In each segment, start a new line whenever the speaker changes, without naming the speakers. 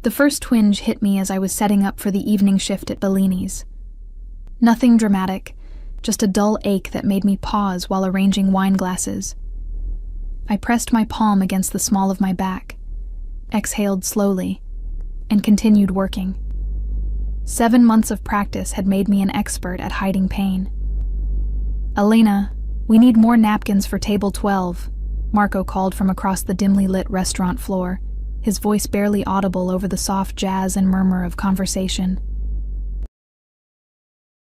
The first twinge hit me as I was setting up for the evening shift at Bellini's. Nothing dramatic, just a dull ache that made me pause while arranging wine glasses. I pressed my palm against the small of my back, exhaled slowly, and continued working. 7 months of practice had made me an expert at hiding pain. "Elena, we need more napkins for table 12, Marco called from across the dimly lit restaurant floor, his voice barely audible over the soft jazz and murmur of conversation.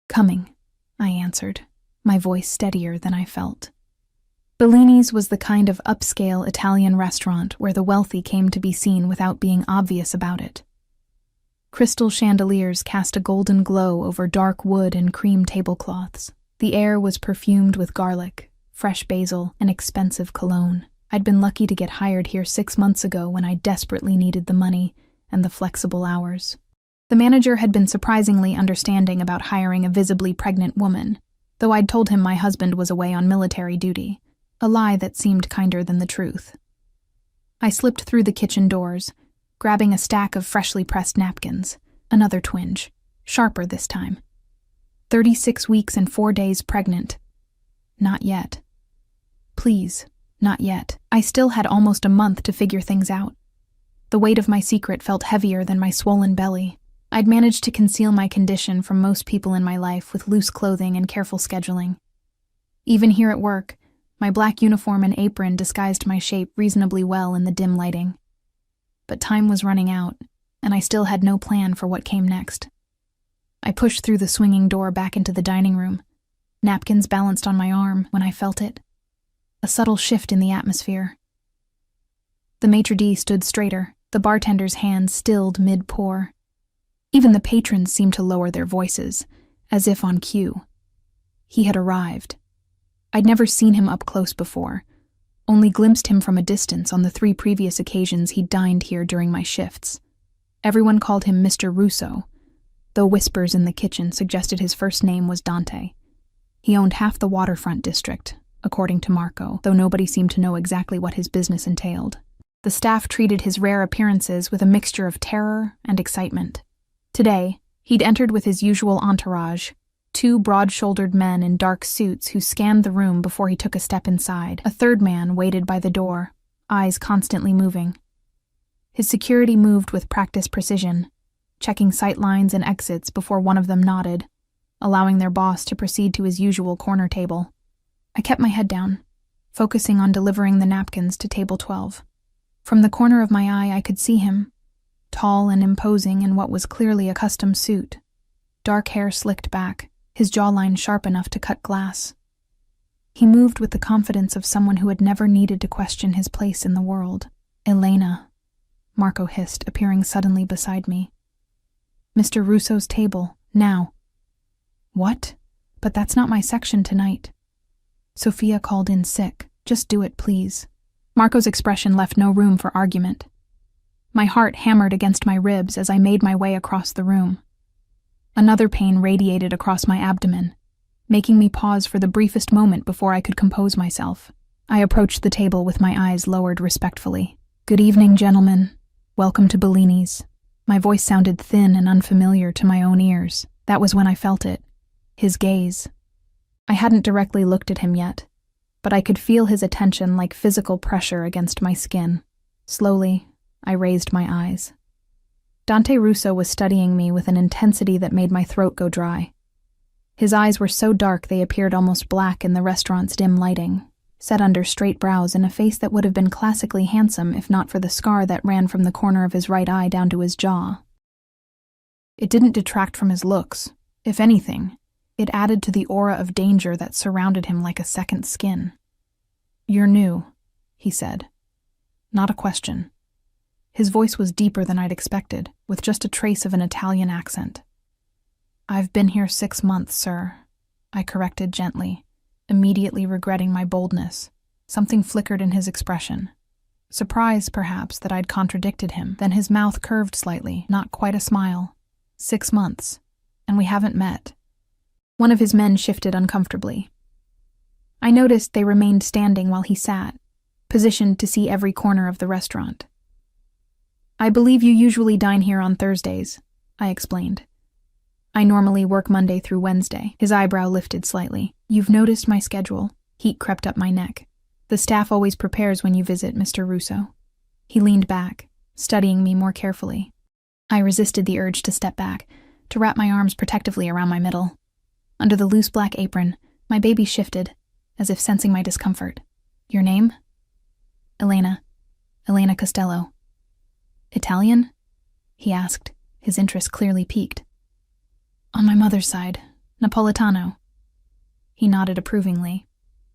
"Coming," I answered, my voice steadier than I felt. Bellini's was the kind of upscale Italian restaurant where the wealthy came to be seen without being obvious about it. Crystal chandeliers cast a golden glow over dark wood and cream tablecloths. The air was perfumed with garlic, fresh basil, and expensive cologne. I'd been lucky to get hired here 6 months ago when I desperately needed the money and the flexible hours. The manager had been surprisingly understanding about hiring a visibly pregnant woman, though I'd told him my husband was away on military duty, a lie that seemed kinder than the truth. I slipped through the kitchen doors, grabbing a stack of freshly pressed napkins. Another twinge, sharper this time. 36 weeks and 4 days pregnant. Not yet. Please, not yet. I still had almost a month to figure things out. The weight of my secret felt heavier than my swollen belly. I'd managed to conceal my condition from most people in my life with loose clothing and careful scheduling. Even here at work, my black uniform and apron disguised my shape reasonably well in the dim lighting. But time was running out, and I still had no plan for what came next. I pushed through the swinging door back into the dining room, napkins balanced on my arm when I felt it. A subtle shift in the atmosphere. The maitre d' stood straighter, the bartender's hands stilled mid-pour. Even the patrons seemed to lower their voices, as if on cue. He had arrived. I'd never seen him up close before, only glimpsed him from a distance on the 3 previous occasions he'd dined here during my shifts. Everyone called him Mr. Russo, though whispers in the kitchen suggested his first name was Dante. He owned half the waterfront district, according to Marco, though nobody seemed to know exactly what his business entailed. The staff treated his rare appearances with a mixture of terror and excitement. Today, he'd entered with his usual entourage, 2 broad-shouldered men in dark suits who scanned the room before he took a step inside. A third man waited by the door, eyes constantly moving. His security moved with practiced precision, checking sight lines and exits before one of them nodded, allowing their boss to proceed to his usual corner table. I kept my head down, focusing on delivering the napkins to table 12. From the corner of my eye, I could see him, tall and imposing in what was clearly a custom suit, dark hair slicked back, his jawline sharp enough to cut glass. He moved with the confidence of someone who had never needed to question his place in the world. "Elena," Marco hissed, appearing suddenly beside me. "Mr. Russo's table, now." "What? But that's not my section tonight." "Sophia called in sick. Just do it, please." Marco's expression left no room for argument. My heart hammered against my ribs as I made my way across the room. Another pain radiated across my abdomen, making me pause for the briefest moment before I could compose myself. I approached the table with my eyes lowered respectfully. "Good evening, gentlemen. Welcome to Bellini's." My voice sounded thin and unfamiliar to my own ears. That was when I felt it. His gaze. I hadn't directly looked at him yet, but I could feel his attention like physical pressure against my skin. Slowly, I raised my eyes. Dante Russo was studying me with an intensity that made my throat go dry. His eyes were so dark they appeared almost black in the restaurant's dim lighting, set under straight brows and a face that would have been classically handsome if not for the scar that ran from the corner of his right eye down to his jaw. It didn't detract from his looks. If anything, it added to the aura of danger that surrounded him like a second skin. "You're new," he said. Not a question. His voice was deeper than I'd expected, with just a trace of an Italian accent. "I've been here 6 months, sir," I corrected gently, immediately regretting my boldness. Something flickered in his expression. Surprise, perhaps, that I'd contradicted him. Then his mouth curved slightly, not quite a smile. 6 months, and we haven't met. One of his men shifted uncomfortably. I noticed they remained standing while he sat, positioned to see every corner of the restaurant. I believe you usually dine here on Thursdays, I explained. I normally work Monday through Wednesday. His eyebrow lifted slightly. You've noticed my schedule. Heat crept up my neck. The staff always prepares when you visit, Mr. Russo. He leaned back, studying me more carefully. I resisted the urge to step back, to wrap my arms protectively around my middle. Under the loose black apron, my baby shifted, as if sensing my discomfort. Your name? Elena Costello. Italian? He asked, his interest clearly piqued. On my mother's side, Napolitano. He nodded approvingly.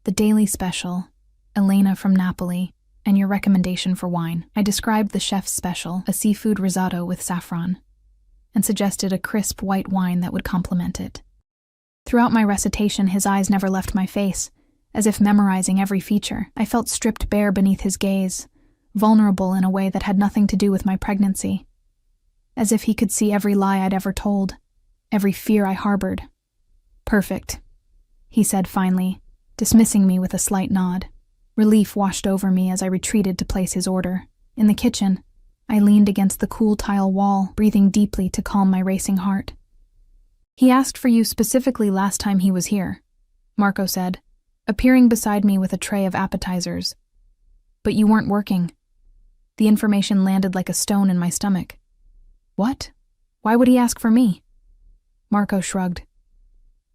The daily special, Elena from Napoli, and your recommendation for wine. I described the chef's special, a seafood risotto with saffron, and suggested a crisp white wine that would complement it. Throughout my recitation, his eyes never left my face, as if memorizing every feature. I felt stripped bare beneath his gaze, vulnerable in a way that had nothing to do with my pregnancy. As if he could see every lie I'd ever told, every fear I harbored. Perfect, he said finally, dismissing me with a slight nod. Relief washed over me as I retreated to place his order. In the kitchen, I leaned against the cool tile wall, breathing deeply to calm my racing heart. He asked for you specifically last time he was here, Marco said, appearing beside me with a tray of appetizers. But you weren't working. The information landed like a stone in my stomach. What? Why would he ask for me? Marco shrugged.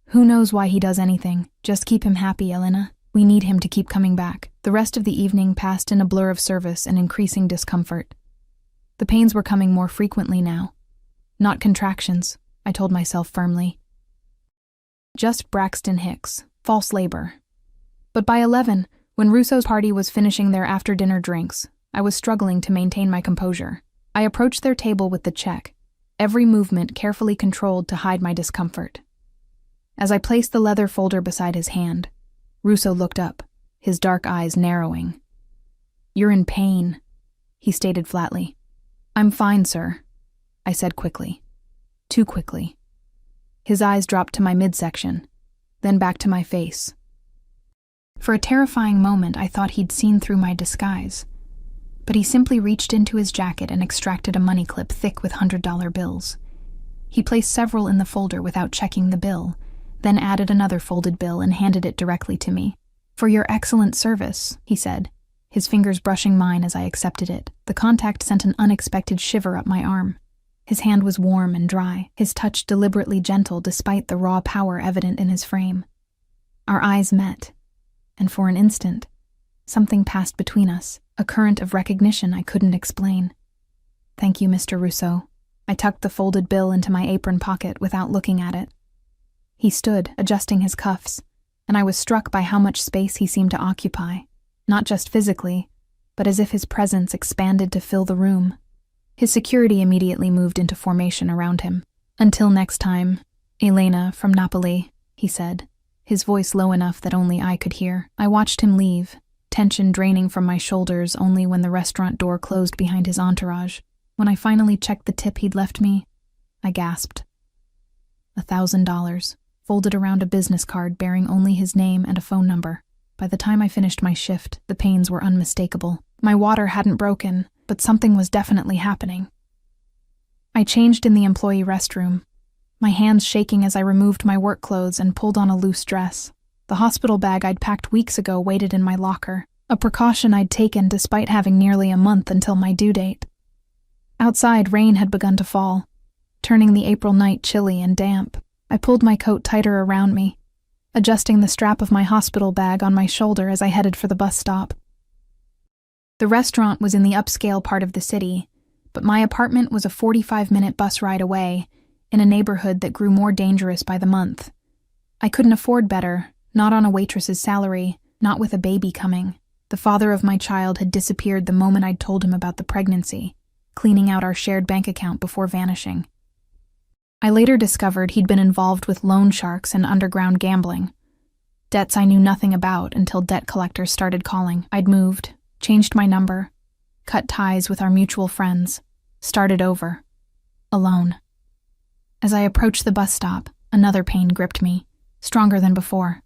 Who knows why he does anything? Just keep him happy, Elena. We need him to keep coming back. The rest of the evening passed in a blur of service and increasing discomfort. The pains were coming more frequently now. Not contractions, I told myself firmly. Just Braxton Hicks, false labor. But by 11, when Russo's party was finishing their after-dinner drinks, I was struggling to maintain my composure. I approached their table with the check, every movement carefully controlled to hide my discomfort. As I placed the leather folder beside his hand, Russo looked up, his dark eyes narrowing. You're in pain, he stated flatly. I'm fine, sir, I said quickly. Too quickly. His eyes dropped to my midsection, then back to my face. For a terrifying moment, I thought he'd seen through my disguise, but he simply reached into his jacket and extracted a money clip thick with $100 bills. He placed several in the folder without checking the bill, then added another folded bill and handed it directly to me. For your excellent service, he said, his fingers brushing mine as I accepted it. The contact sent an unexpected shiver up my arm. His hand was warm and dry, his touch deliberately gentle despite the raw power evident in his frame. Our eyes met, and for an instant, something passed between us, a current of recognition I couldn't explain. Thank you, Mr. Russo. I tucked the folded bill into my apron pocket without looking at it. He stood, adjusting his cuffs, and I was struck by how much space he seemed to occupy, not just physically, but as if his presence expanded to fill the room. His security immediately moved into formation around him. Until next time, Elena from Napoli, he said, his voice low enough that only I could hear. I watched him leave, tension draining from my shoulders only when the restaurant door closed behind his entourage. When I finally checked the tip he'd left me, I gasped. $1,000, folded around a business card bearing only his name and a phone number. By the time I finished my shift, the pains were unmistakable. My water hadn't broken, but something was definitely happening. I changed in the employee restroom, my hands shaking as I removed my work clothes and pulled on a loose dress. The hospital bag I'd packed weeks ago waited in my locker, a precaution I'd taken despite having nearly a month until my due date. Outside, rain had begun to fall, turning the April night chilly and damp. I pulled my coat tighter around me, adjusting the strap of my hospital bag on my shoulder as I headed for the bus stop. The restaurant was in the upscale part of the city, but my apartment was a 45-minute bus ride away, in a neighborhood that grew more dangerous by the month. I couldn't afford better, not on a waitress's salary, not with a baby coming. The father of my child had disappeared the moment I'd told him about the pregnancy, cleaning out our shared bank account before vanishing. I later discovered he'd been involved with loan sharks and underground gambling, debts I knew nothing about until debt collectors started calling. I'd moved, changed my number, cut ties with our mutual friends, started over, alone. As I approached the bus stop, another pain gripped me, stronger than before.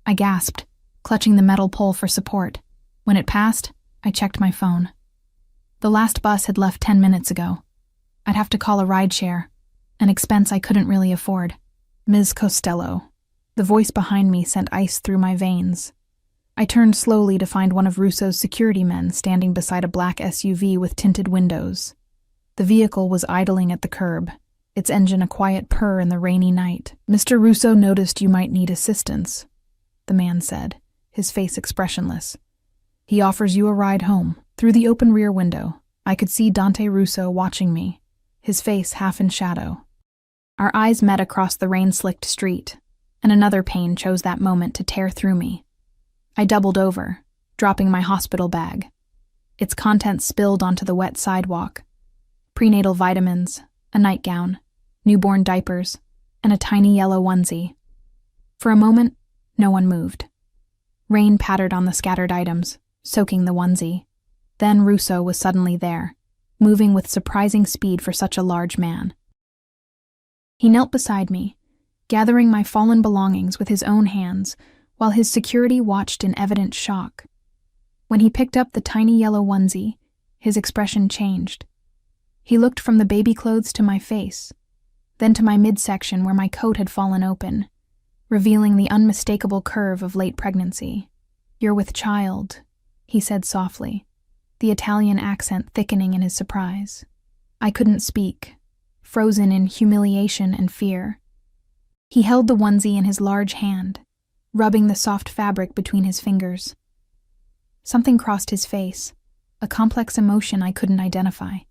I gasped, clutching the metal pole for support. When it passed, I checked my phone. The last bus had left 10 minutes ago. I'd have to call a rideshare, an expense I couldn't really afford. Ms. Costello. The voice behind me sent ice through my veins. I turned slowly to find one of Russo's security men standing beside a black SUV with tinted windows. The vehicle was idling at the curb, its engine a quiet purr in the rainy night. "Mr. Russo noticed you might need assistance," the man said, his face expressionless. "He offers you a ride home." Through the open rear window, I could see Dante Russo watching me, his face half in shadow. Our eyes met across the rain-slicked street, and another pain chose that moment to tear through me. I doubled over, dropping my hospital bag. Its contents spilled onto the wet sidewalk. Prenatal vitamins, a nightgown, newborn diapers, and a tiny yellow onesie. For a moment, no one moved. Rain pattered on the scattered items, soaking the onesie. Then Russo was suddenly there, moving with surprising speed for such a large man. He knelt beside me, gathering my fallen belongings with his own hands, while his security watched in evident shock. When he picked up the tiny yellow onesie, his expression changed. He looked from the baby clothes to my face, then to my midsection where my coat had fallen open, revealing the unmistakable curve of late pregnancy. "You're with child," he said softly, the Italian accent thickening in his surprise. I couldn't speak, frozen in humiliation and fear. He held the onesie in his large hand, rubbing the soft fabric between his fingers. Something crossed his face, a complex emotion I couldn't identify.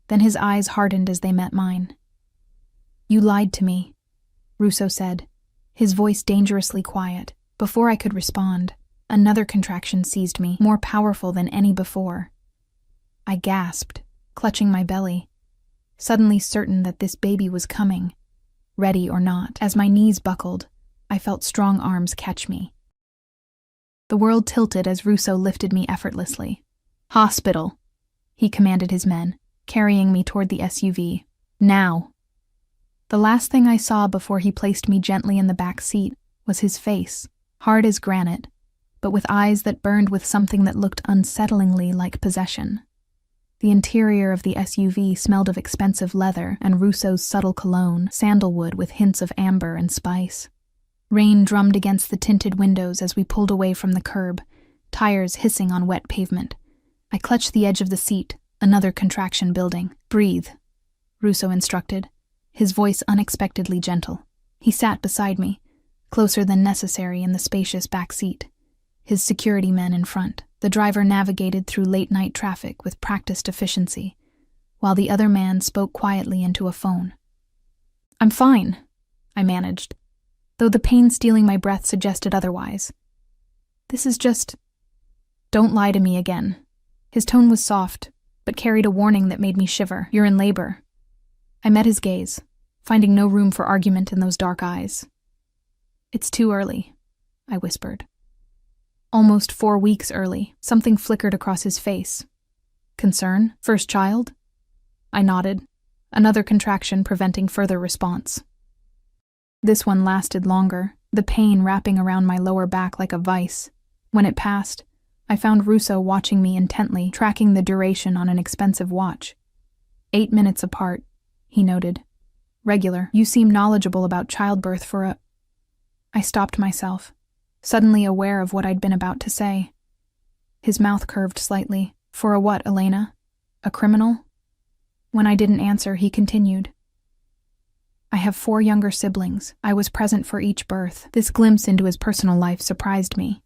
Then his eyes hardened as they met mine. "You lied to me," Russo said, his voice dangerously quiet. Before I could respond, another contraction seized me, more powerful than any before. I gasped, clutching my belly, suddenly certain that this baby was coming, ready or not. As my knees buckled, I felt strong arms catch me. The world tilted as Russo lifted me effortlessly. "Hospital," he commanded his men, carrying me toward the SUV. "Now." The last thing I saw before he placed me gently in the back seat was his face, hard as granite, but with eyes that burned with something that looked unsettlingly like possession. The interior of the SUV smelled of expensive leather and Russo's subtle cologne, sandalwood with hints of amber and spice. Rain drummed against the tinted windows as we pulled away from the curb, tires hissing on wet pavement. I clutched the edge of the seat, another contraction building. "Breathe," Russo instructed, his voice unexpectedly gentle. He sat beside me, closer than necessary in the spacious back seat, his security men in front. The driver navigated through late-night traffic with practiced efficiency, while the other man spoke quietly into a phone. "I'm fine," I managed, though the pain stealing my breath suggested otherwise. "This is just... Don't lie to me again." His tone was soft, but carried a warning that made me shiver. "You're in labor." I met his gaze, finding no room for argument in those dark eyes. "It's too early," I whispered. "Almost 4 weeks early." Something flickered across his face. "Concern? First child?" I nodded, another contraction preventing further response. This one lasted longer, the pain wrapping around my lower back like a vice. When it passed, I found Russo watching me intently, tracking the duration on an expensive watch. 8 minutes apart, he noted. "Regular. You seem knowledgeable about childbirth for a..." I stopped myself, suddenly aware of what I'd been about to say. His mouth curved slightly. "For a what, Elena? A criminal?" When I didn't answer, he continued. "I have 4 younger siblings. I was present for each birth." This glimpse into his personal life surprised me.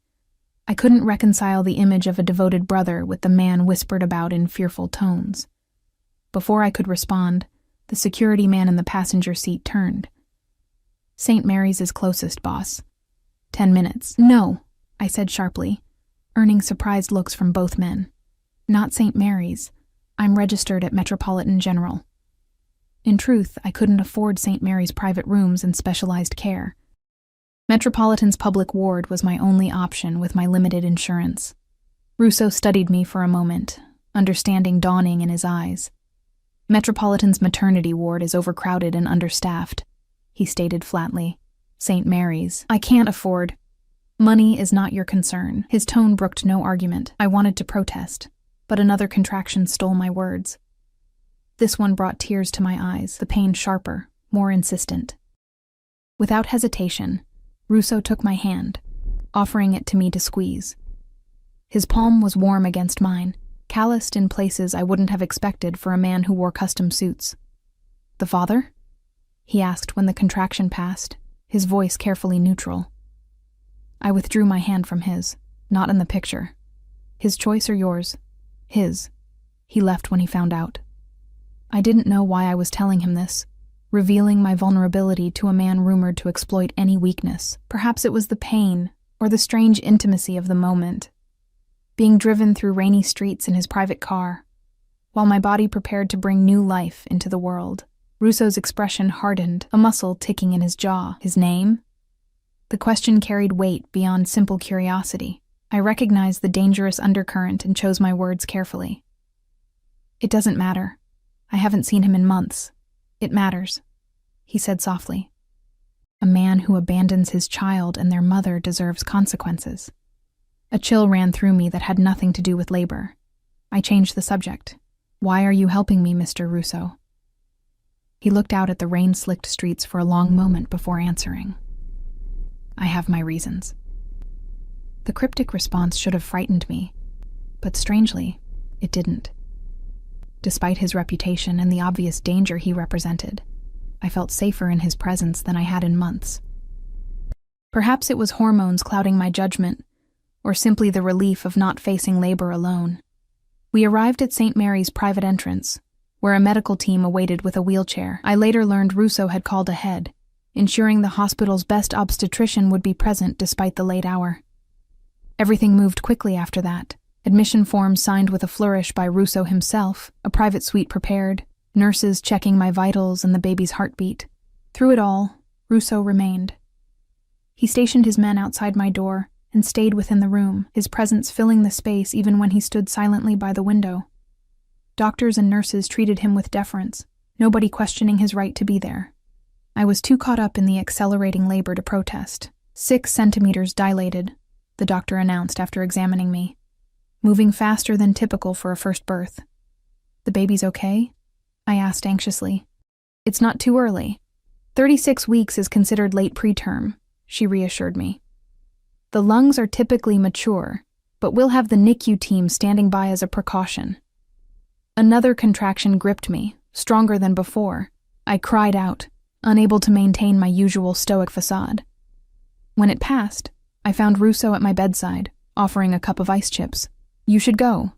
I couldn't reconcile the image of a devoted brother with the man whispered about in fearful tones. Before I could respond, the security man in the passenger seat turned. "St. Mary's is closest, boss. 10 minutes. "No," I said sharply, earning surprised looks from both men. "Not St. Mary's. I'm registered at Metropolitan General." In truth, I couldn't afford St. Mary's private rooms and specialized care. Metropolitan's public ward was my only option with my limited insurance. Russo studied me for a moment, understanding dawning in his eyes. "Metropolitan's maternity ward is overcrowded and understaffed," he stated flatly. "St. Mary's. I can't afford..." "Money is not your concern." His tone brooked no argument. I wanted to protest, but another contraction stole my words. This one brought tears to my eyes, the pain sharper, more insistent. Without hesitation, Russo took my hand, offering it to me to squeeze. His palm was warm against mine, calloused in places I wouldn't have expected for a man who wore custom suits. "The father?" he asked when the contraction passed, his voice carefully neutral. I withdrew my hand from his. "Not in the picture. His choice or yours?" "His. He left when he found out." I didn't know why I was telling him this, revealing my vulnerability to a man rumored to exploit any weakness. Perhaps it was the pain, or the strange intimacy of the moment. Being driven through rainy streets in his private car, while my body prepared to bring new life into the world. Russo's expression hardened, a muscle ticking in his jaw. "His name?" The question carried weight beyond simple curiosity. I recognized the dangerous undercurrent and chose my words carefully. "It doesn't matter. I haven't seen him in months. It matters," he said softly. "A man who abandons his child and their mother deserves consequences." A chill ran through me that had nothing to do with labor. I changed the subject. "Why are you helping me, Mr. Russo?" He looked out at the rain-slicked streets for a long moment before answering. "I have my reasons." The cryptic response should have frightened me, but strangely, it didn't. Despite his reputation and the obvious danger he represented, I felt safer in his presence than I had in months. Perhaps it was hormones clouding my judgment, or simply the relief of not facing labor alone. We arrived at St. Mary's private entrance, where a medical team awaited with a wheelchair. I later learned Russo had called ahead, ensuring the hospital's best obstetrician would be present despite the late hour. Everything moved quickly after that. Admission forms signed with a flourish by Russo himself, a private suite prepared, nurses checking my vitals and the baby's heartbeat. Through it all, Russo remained. He stationed his men outside my door and stayed within the room, his presence filling the space even when he stood silently by the window. Doctors and nurses treated him with deference, nobody questioning his right to be there. I was too caught up in the accelerating labor to protest. 6 centimeters dilated, the doctor announced after examining me. Moving faster than typical for a first birth. "The baby's okay?" I asked anxiously. "It's not too early. 36 weeks is considered late preterm," she reassured me. "The lungs are typically mature, but we'll have the NICU team standing by as a precaution." Another contraction gripped me, stronger than before. I cried out, unable to maintain my usual stoic facade. When it passed, I found Russo at my bedside, offering a cup of ice chips. "You should go,"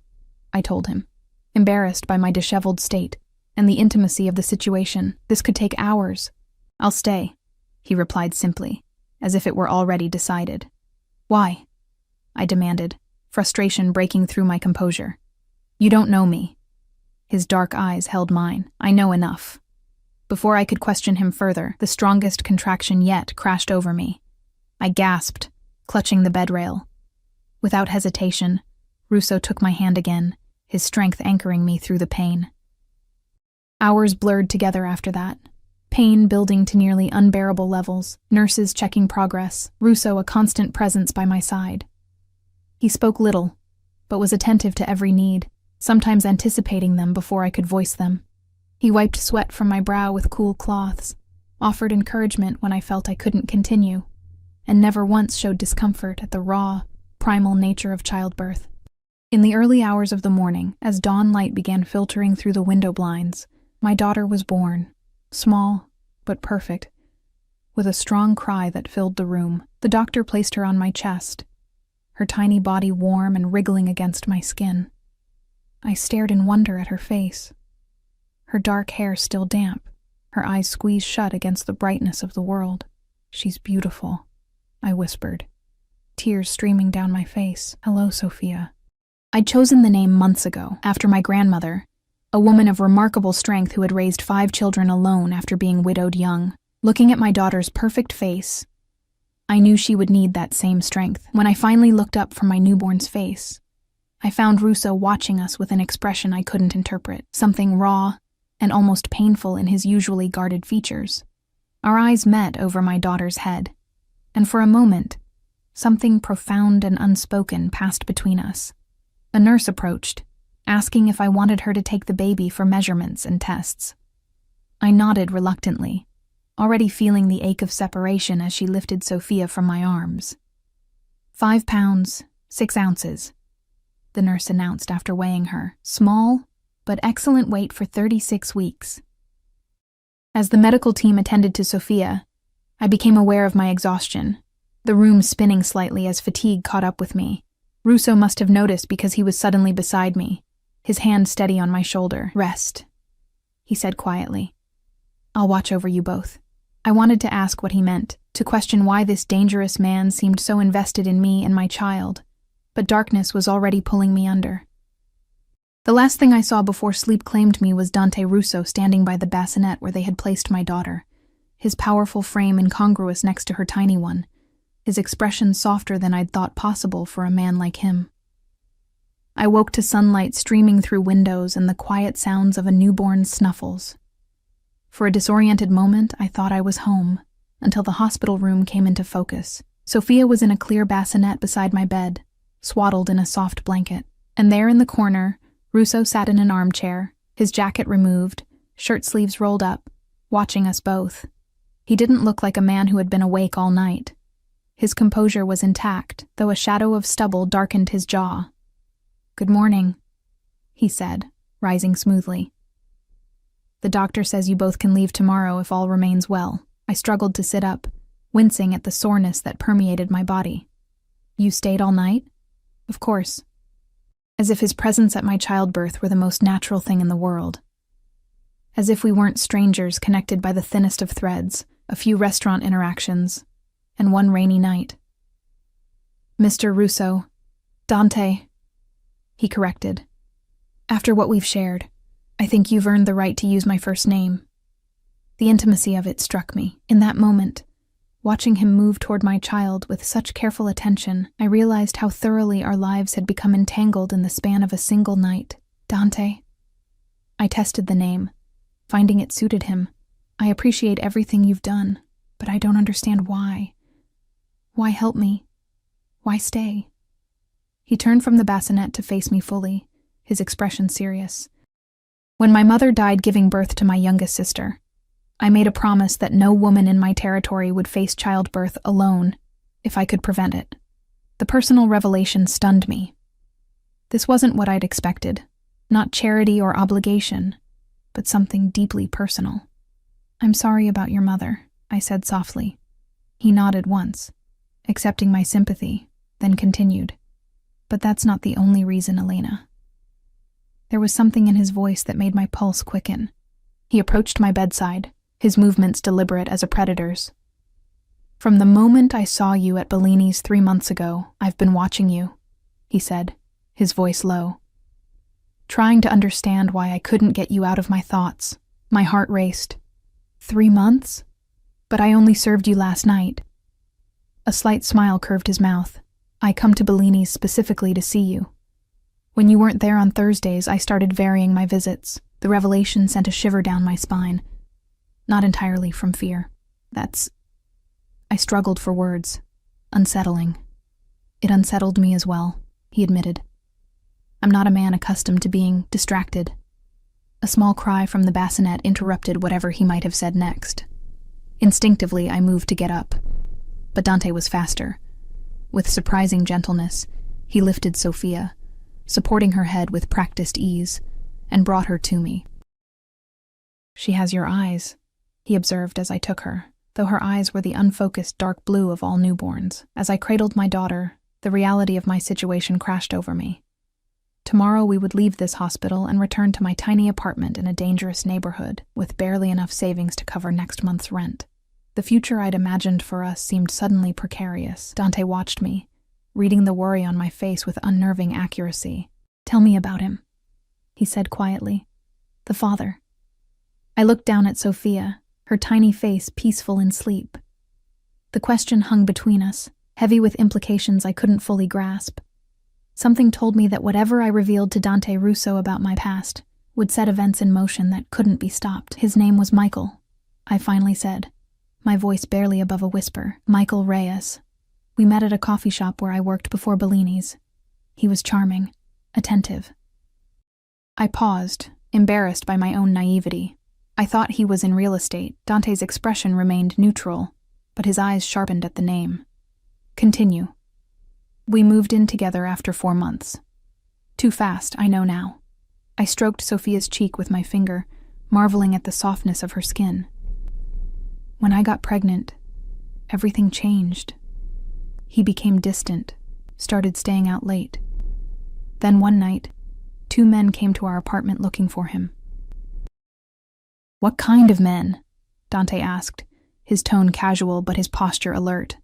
I told him, embarrassed by my disheveled state and the intimacy of the situation. "This could take hours." "I'll stay," he replied simply, as if it were already decided. "Why?" I demanded, frustration breaking through my composure. "You don't know me." His dark eyes held mine. "I know enough." Before I could question him further, the strongest contraction yet crashed over me. I gasped, clutching the bed rail. Without hesitation, Russo took my hand again, his strength anchoring me through the pain. Hours blurred together after that, pain building to nearly unbearable levels, nurses checking progress, Russo a constant presence by my side. He spoke little, but was attentive to every need, sometimes anticipating them before I could voice them. He wiped sweat from my brow with cool cloths, offered encouragement when I felt I couldn't continue, and never once showed discomfort at the raw, primal nature of childbirth. In the early hours of the morning, as dawn light began filtering through the window blinds, my daughter was born, small but perfect, with a strong cry that filled the room. The doctor placed her on my chest, her tiny body warm and wriggling against my skin. I stared in wonder at her face, her dark hair still damp, her eyes squeezed shut against the brightness of the world. "She's beautiful," I whispered, tears streaming down my face. "Hello, Sophia." I'd chosen the name months ago, after my grandmother, a woman of remarkable strength who had raised 5 children alone after being widowed young. Looking at my daughter's perfect face, I knew she would need that same strength. When I finally looked up from my newborn's face, I found Russo watching us with an expression I couldn't interpret, something raw and almost painful in his usually guarded features. Our eyes met over my daughter's head, and for a moment, something profound and unspoken passed between us. A nurse approached, asking if I wanted her to take the baby for measurements and tests. I nodded reluctantly, already feeling the ache of separation as she lifted Sophia from my arms. 5 pounds, 6 ounces, the nurse announced after weighing her. Small, but excellent weight for 36 weeks. As the medical team attended to Sophia, I became aware of my exhaustion, the room spinning slightly as fatigue caught up with me. Russo must have noticed because he was suddenly beside me, his hand steady on my shoulder. "Rest," he said quietly. "I'll watch over you both." I wanted to ask what he meant, to question why this dangerous man seemed so invested in me and my child, but darkness was already pulling me under. The last thing I saw before sleep claimed me was Dante Russo standing by the bassinet where they had placed my daughter, his powerful frame incongruous next to her tiny one, his expression softer than I'd thought possible for a man like him. I woke to sunlight streaming through windows and the quiet sounds of a newborn's snuffles. For a disoriented moment, I thought I was home, until the hospital room came into focus. Sophia was in a clear bassinet beside my bed, swaddled in a soft blanket. And there in the corner, Russo sat in an armchair, his jacket removed, shirt sleeves rolled up, watching us both. He didn't look like a man who had been awake all night. His composure was intact, though a shadow of stubble darkened his jaw. "Good morning," he said, rising smoothly. "The doctor says you both can leave tomorrow if all remains well." I struggled to sit up, wincing at the soreness that permeated my body. "You stayed all night?" "Of course." As if his presence at my childbirth were the most natural thing in the world. As if we weren't strangers connected by the thinnest of threads, a few restaurant interactions, and one rainy night. "Mr. Russo, Dante," he corrected. "After what we've shared, I think you've earned the right to use my first name." The intimacy of it struck me. In that moment, watching him move toward my child with such careful attention, I realized how thoroughly our lives had become entangled in the span of a single night. "Dante." I tested the name, finding it suited him. "I appreciate everything you've done, but I don't understand why. Why help me? Why stay?" He turned from the bassinet to face me fully, his expression serious. "When my mother died giving birth to my youngest sister, I made a promise that no woman in my territory would face childbirth alone if I could prevent it. The personal revelation stunned me. This wasn't what I'd expected, not charity or obligation, but something deeply personal. "I'm sorry about your mother," I said softly. He nodded once, accepting my sympathy, then continued. "But that's not the only reason, Elena." There was something in his voice that made my pulse quicken. He approached my bedside, his movements deliberate as a predator's. "From the moment I saw you at Bellini's 3 months ago, I've been watching you," he said, his voice low. "Trying to understand why I couldn't get you out of my thoughts." My heart raced. 3 months? But I only served you last night." A slight smile curved his mouth. "I come to Bellini's specifically to see you. When you weren't there on Thursdays, I started varying my visits. The revelation sent a shiver down my spine. Not entirely from fear. I struggled for words. Unsettling. It unsettled me as well," he admitted. "I'm not a man accustomed to being distracted." A small cry from the bassinet interrupted whatever he might have said next. Instinctively, I moved to get up. But Dante was faster. With surprising gentleness, he lifted Sophia, supporting her head with practiced ease, and brought her to me. "She has your eyes," he observed as I took her, though her eyes were the unfocused dark blue of all newborns. As I cradled my daughter, the reality of my situation crashed over me. Tomorrow we would leave this hospital and return to my tiny apartment in a dangerous neighborhood, with barely enough savings to cover next month's rent. The future I'd imagined for us seemed suddenly precarious. Dante watched me, reading the worry on my face with unnerving accuracy. "Tell me about him," he said quietly. "The father." I looked down at Sophia, her tiny face peaceful in sleep. The question hung between us, heavy with implications I couldn't fully grasp. Something told me that whatever I revealed to Dante Russo about my past would set events in motion that couldn't be stopped. "His name was Michael," I finally said, my voice barely above a whisper. "Michael Reyes. We met at a coffee shop where I worked before Bellini's. He was charming, attentive, I paused, embarrassed by my own naivety. I thought he was in real estate. Dante's expression remained neutral, but his eyes sharpened at the name. Continue. We moved in together after 4 months. Too fast, I know now. I stroked Sophia's cheek with my finger, marveling at the softness of her skin. When I got pregnant, everything changed. He became distant, started staying out late. Then one night, 2 men came to our apartment looking for him. What kind of men? Dante asked, his tone casual but his posture alert.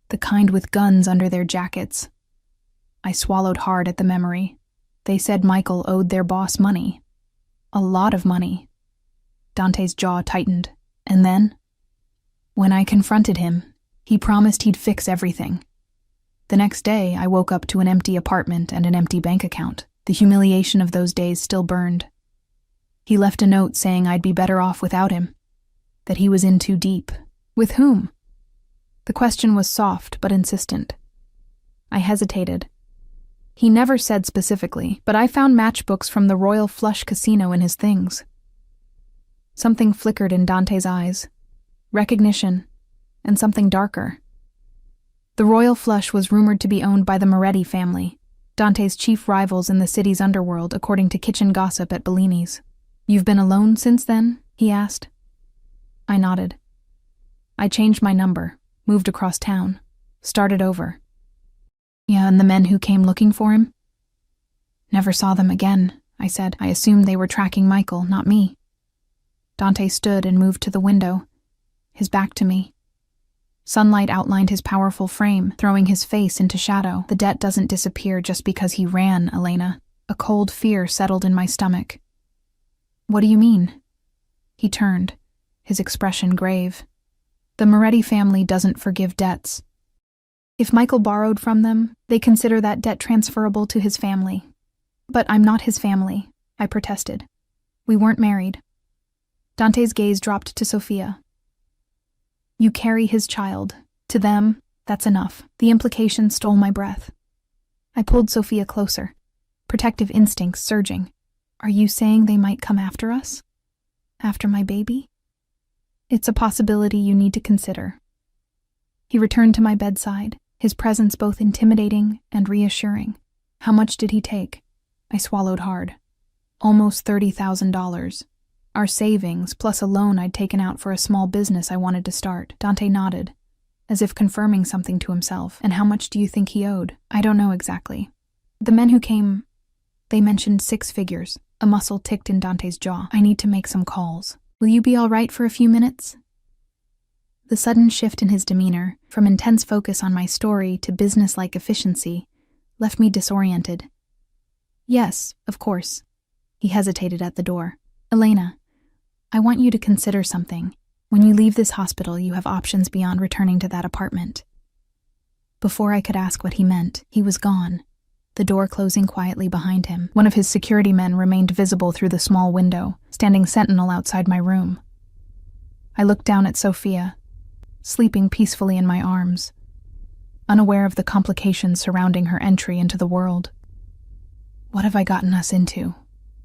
The kind with guns under their jackets. I swallowed hard at the memory. They said Michael owed their boss money. A lot of money. Dante's jaw tightened. And then? When I confronted him, he promised he'd fix everything. The next day, I woke up to an empty apartment and an empty bank account. The humiliation of those days still burned. He left a note saying I'd be better off without him, that he was in too deep. With whom? The question was soft but insistent. I hesitated. He never said specifically, but I found matchbooks from the Royal Flush Casino in his things. Something flickered in Dante's eyes. Recognition, and something darker. The Royal Flush was rumored to be owned by the Moretti family, Dante's chief rivals in the city's underworld, according to kitchen gossip at Bellini's. You've been alone since then? He asked. I nodded. I changed my number, moved across town, started over. Yeah, and the men who came looking for him? Never saw them again, I said. I assumed they were tracking Michael, not me. Dante stood and moved to the window, his back to me. Sunlight outlined his powerful frame, throwing his face into shadow. The debt doesn't disappear just because he ran, Elena. A cold fear settled in my stomach. What do you mean? He turned, his expression grave. The Moretti family doesn't forgive debts. If Michael borrowed from them, they consider that debt transferable to his family. But I'm not his family, I protested. We weren't married. Dante's gaze dropped to Sophia. You carry his child. To them, that's enough. The implication stole my breath. I pulled Sophia closer, protective instincts surging. Are you saying they might come after us? After my baby? It's a possibility you need to consider. He returned to my bedside, his presence both intimidating and reassuring. How much did he take? I swallowed hard. Almost $30,000. Our savings, plus a loan I'd taken out for a small business I wanted to start. Dante nodded, as if confirming something to himself. And how much do you think he owed? I don't know exactly. The men who came, they mentioned 6 figures. A muscle ticked in Dante's jaw. I need to make some calls. Will you be all right for a few minutes? The sudden shift in his demeanor, from intense focus on my story to business-like efficiency, left me disoriented. Yes, of course. He hesitated at the door. Elena, I want you to consider something. When you leave this hospital, you have options beyond returning to that apartment. Before I could ask what he meant, he was gone, the door closing quietly behind him. One of his security men remained visible through the small window, standing sentinel outside my room. I looked down at Sophia, sleeping peacefully in my arms, unaware of the complications surrounding her entry into the world. What have I gotten us into,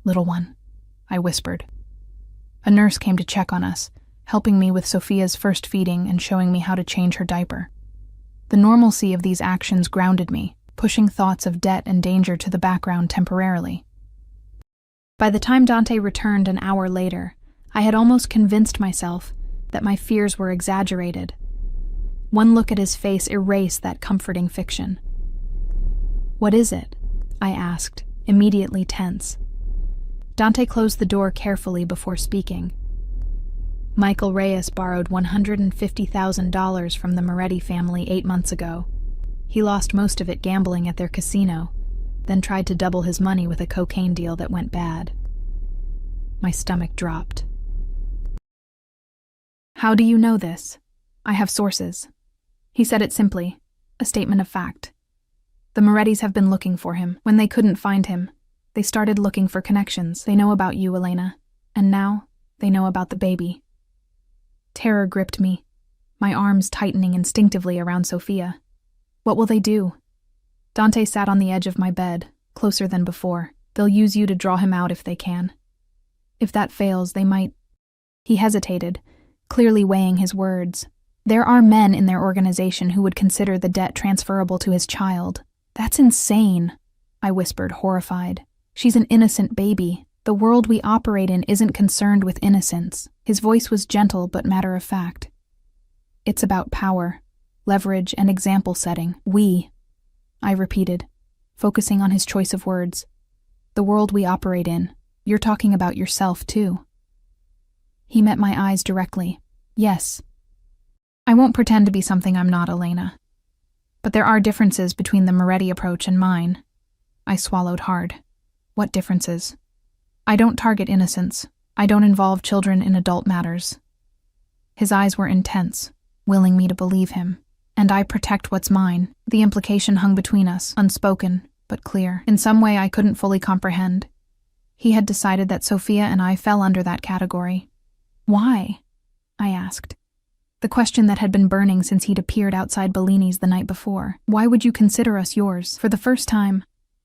little one? I whispered. A nurse came to check on us, helping me with Sophia's first feeding and showing me how to change her diaper. The normalcy of these actions grounded me, pushing thoughts of debt and danger to the background temporarily. By the time Dante returned an hour later, I had almost convinced myself that my fears were exaggerated. One look at his face erased that comforting fiction. What is it? I asked, immediately tense. Dante closed the door carefully before speaking. Michael Reyes borrowed $150,000 from the Moretti family 8 months ago. He lost most of it gambling at their casino, then tried to double his money with a cocaine deal that went bad. My stomach dropped. How do you know this? I have sources. He said it simply, a statement of fact. The Morettis have been looking for him. When they couldn't find him, they started looking for connections. They know about you, Elena, and now they know about the baby. Terror gripped me, my arms tightening instinctively around Sophia. What will they do? Dante sat on the edge of my bed, closer than before. They'll use you to draw him out if they can. If that fails, they might—" He hesitated, clearly weighing his words. "There are men in their organization who would consider the debt transferable to his child. That's insane," I whispered, horrified. "She's an innocent baby. The world we operate in isn't concerned with innocence." His voice was gentle but matter-of-fact. "It's about power, leverage, and example setting. We," I repeated, focusing on his choice of words. "The world we operate in. You're talking about yourself, too." He met my eyes directly. "Yes. I won't pretend to be something I'm not, Elena. But there are differences between the Moretti approach and mine." I swallowed hard. "What differences?" "I don't target innocence. I don't involve children in adult matters." His eyes were intense, willing me to believe him. "And I protect what's mine." The implication hung between us, unspoken, but clear. In some way I couldn't fully comprehend. He had decided that Sophia and I fell under that category. "Why?" I asked. The question that had been burning since he'd appeared outside Bellini's the night before. "Why would you consider us yours?" For the first time,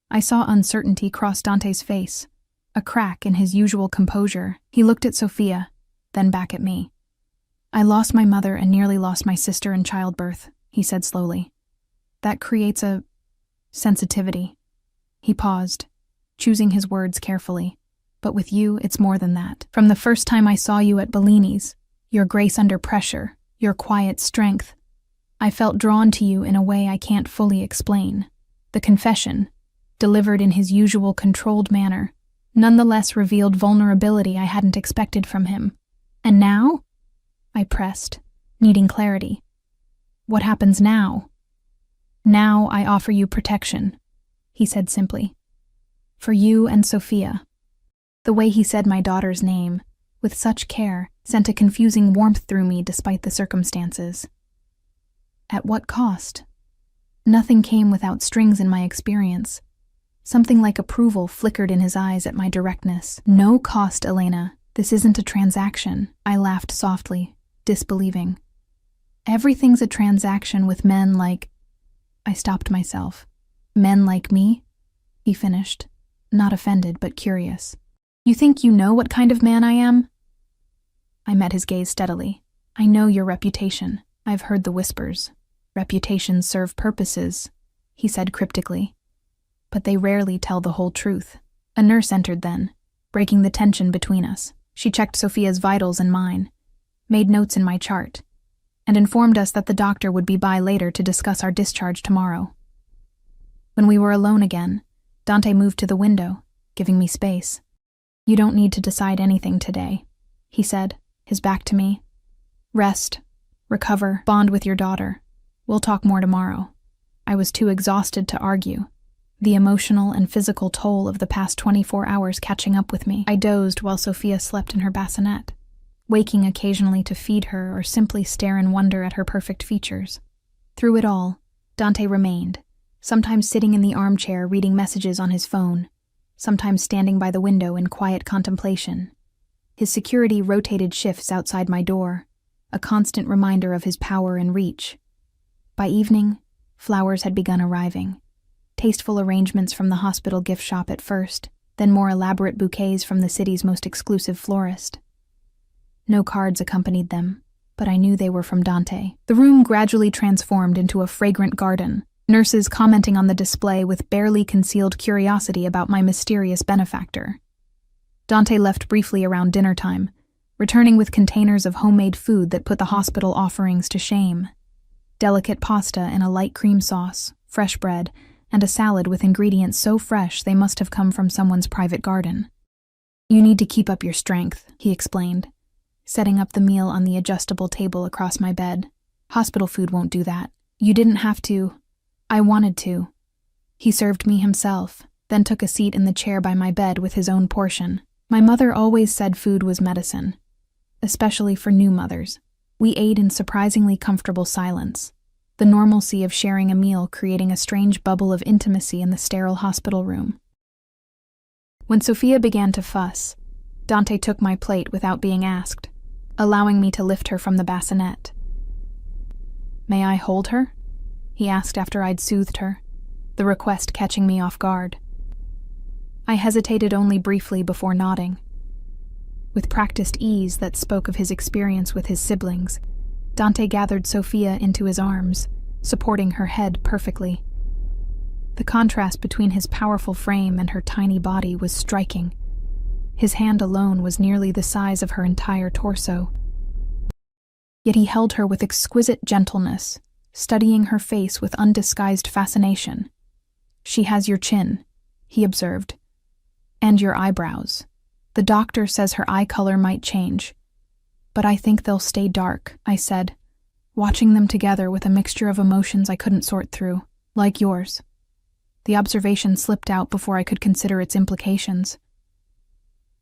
I saw uncertainty cross Dante's face, a crack in his usual composure. He looked at Sophia, then back at me. "I lost my mother and nearly lost my sister in childbirth," he said slowly. "That creates a sensitivity." He paused, choosing his words carefully. "But with you, it's more than that. From the first time I saw you at Bellini's, your grace under pressure, your quiet strength, I felt drawn to you in a way I can't fully explain." The confession, delivered in his usual controlled manner, nonetheless revealed vulnerability I hadn't expected from him. "And now?" I pressed, needing clarity. "What happens now?" "Now I offer you protection," he said simply. "For you and Sophia." The way he said my daughter's name, with such care, sent a confusing warmth through me despite the circumstances. At what cost? Nothing came without strings in my experience. Something like approval flickered in his eyes at my directness. "No cost, Elena. This isn't a transaction." I laughed softly, disbelieving. "Everything's a transaction with men like—" I stopped myself. "Men like me?" he finished, not offended but curious. "You think you know what kind of man I am?" I met his gaze steadily. "I know your reputation. I've heard the whispers. Reputations serve purposes," he said cryptically. "But they rarely tell the whole truth." A nurse entered then, breaking the tension between us. She checked Sophia's vitals and mine, made notes in my chart, and informed us that the doctor would be by later to discuss our discharge tomorrow. When we were alone again, Dante moved to the window, giving me space. "You don't need to decide anything today," he said, his back to me. "Rest, recover, bond with your daughter. We'll talk more tomorrow." I was too exhausted to argue, the emotional and physical toll of the past 24 hours catching up with me. I dozed while Sophia slept in her bassinet, waking occasionally to feed her or simply stare in wonder at her perfect features. Through it all, Dante remained, sometimes sitting in the armchair reading messages on his phone, sometimes standing by the window in quiet contemplation. His security rotated shifts outside my door, a constant reminder of his power and reach. By evening, flowers had begun arriving. Tasteful arrangements from the hospital gift shop at first, then more elaborate bouquets from the city's most exclusive florist. No cards accompanied them, but I knew they were from Dante. The room gradually transformed into a fragrant garden, nurses commenting on the display with barely concealed curiosity about my mysterious benefactor. Dante left briefly around dinner time, returning with containers of homemade food that put the hospital offerings to shame. Delicate pasta in a light cream sauce, fresh bread, and a salad with ingredients so fresh they must have come from someone's private garden. "You need to keep up your strength," he explained, setting up the meal on the adjustable table across my bed. "Hospital food won't do that. You didn't have to." "I wanted to." He served me himself, then took a seat in the chair by my bed with his own portion. My mother always said food was medicine, especially for new mothers. We ate in surprisingly comfortable silence, the normalcy of sharing a meal creating a strange bubble of intimacy in the sterile hospital room. When Sophia began to fuss, Dante took my plate without being asked, allowing me to lift her from the bassinet. "May I hold her?" he asked after I'd soothed her, the request catching me off guard. I hesitated only briefly before nodding. With practiced ease that spoke of his experience with his siblings, Dante gathered Sophia into his arms, supporting her head perfectly. The contrast between his powerful frame and her tiny body was striking. His hand alone was nearly the size of her entire torso. Yet he held her with exquisite gentleness, studying her face with undisguised fascination. "She has your chin," he observed, "and your eyebrows. The doctor says her eye color might change, but I think they'll stay dark," I said, watching them together with a mixture of emotions I couldn't sort through, like yours. The observation slipped out before I could consider its implications.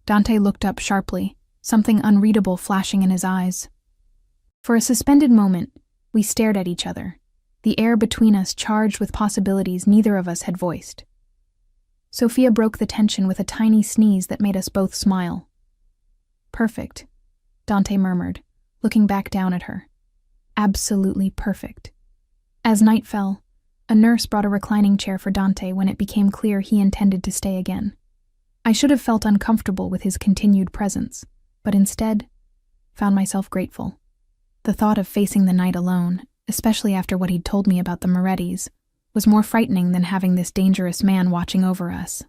Dante looked up sharply, something unreadable flashing in his eyes. For a suspended moment, we stared at each other, the air between us charged with possibilities neither of us had voiced. Sophia broke the tension with a tiny sneeze that made us both smile. "Perfect," Dante murmured, looking back down at her. "Absolutely perfect." As night fell, a nurse brought a reclining chair for Dante when it became clear he intended to stay again. I should have felt uncomfortable with his continued presence, but instead found myself grateful. The thought of facing the night alone, especially after what he'd told me about the Morettis, was more frightening than having this dangerous man watching over us.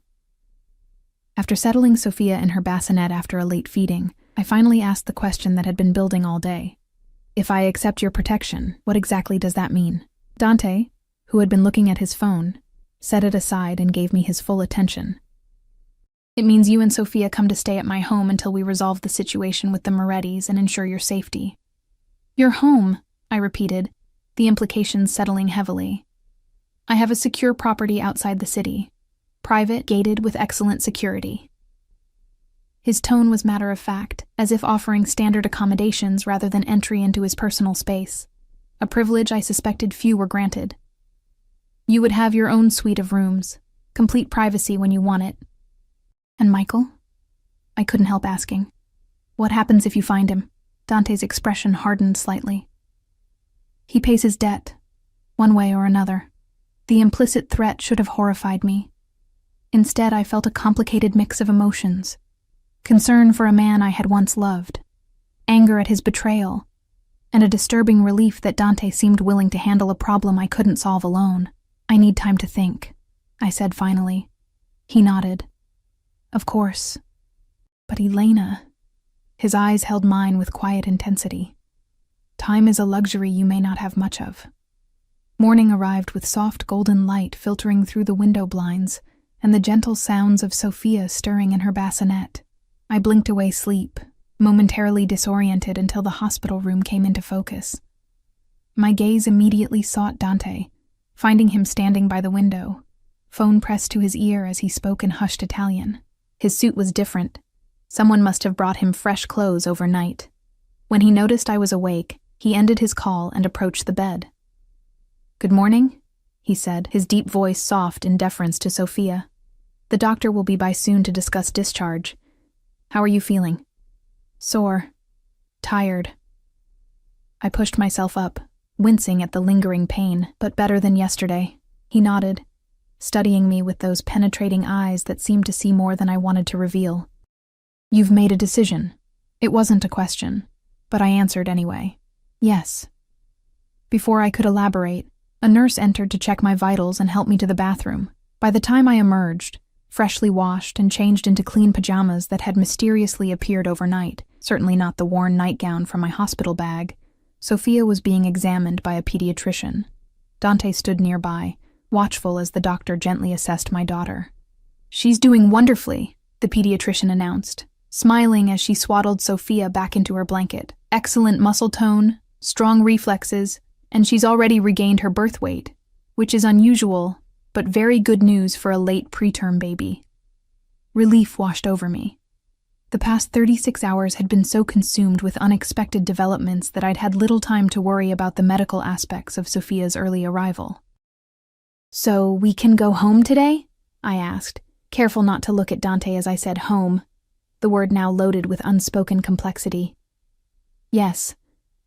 After settling Sophia in her bassinet after a late feeding, I finally asked the question that had been building all day. "If I accept your protection, what exactly does that mean?" Dante, who had been looking at his phone, set it aside and gave me his full attention. "It means you and Sophia come to stay at my home until we resolve the situation with the Morettis and ensure your safety." "Your home," I repeated, the implications settling heavily. "I have a secure property outside the city, private, gated with excellent security." His tone was matter-of-fact, as if offering standard accommodations rather than entry into his personal space, a privilege I suspected few were granted. "You would have your own suite of rooms, complete privacy when you want it." "And Michael?" I couldn't help asking. "What happens if you find him?" Dante's expression hardened slightly. "He pays his debt, one way or another." The implicit threat should have horrified me. Instead, I felt a complicated mix of emotions. Concern for a man I had once loved, anger at his betrayal, and a disturbing relief that Dante seemed willing to handle a problem I couldn't solve alone. "I need time to think," I said finally. He nodded. "Of course. But Elena..." His eyes held mine with quiet intensity. "Time is a luxury you may not have much of." Morning arrived with soft golden light filtering through the window blinds and the gentle sounds of Sophia stirring in her bassinet. I blinked away sleep, momentarily disoriented until the hospital room came into focus. My gaze immediately sought Dante, finding him standing by the window, phone pressed to his ear as he spoke in hushed Italian. His suit was different. Someone must have brought him fresh clothes overnight. When he noticed I was awake, he ended his call and approached the bed. "Good morning," he said, his deep voice soft in deference to Sophia. "The doctor will be by soon to discuss discharge. How are you feeling?" "Sore. Tired." I pushed myself up, wincing at the lingering pain, but better than yesterday. He nodded, studying me with those penetrating eyes that seemed to see more than I wanted to reveal. "You've made a decision." It wasn't a question, but I answered anyway. "Yes." Before I could elaborate, a nurse entered to check my vitals and help me to the bathroom. By the time I emerged, freshly washed and changed into clean pajamas that had mysteriously appeared overnight, certainly not the worn nightgown from my hospital bag, Sophia was being examined by a pediatrician. Dante stood nearby, watchful as the doctor gently assessed my daughter. "She's doing wonderfully," the pediatrician announced, smiling as she swaddled Sophia back into her blanket. "Excellent muscle tone, strong reflexes, and she's already regained her birth weight, which is unusual, but very good news for a late preterm baby." Relief washed over me. The past 36 hours had been so consumed with unexpected developments that I'd had little time to worry about the medical aspects of Sophia's early arrival. "So we can go home today?" I asked, careful not to look at Dante as I said home, the word now loaded with unspoken complexity. "Yes.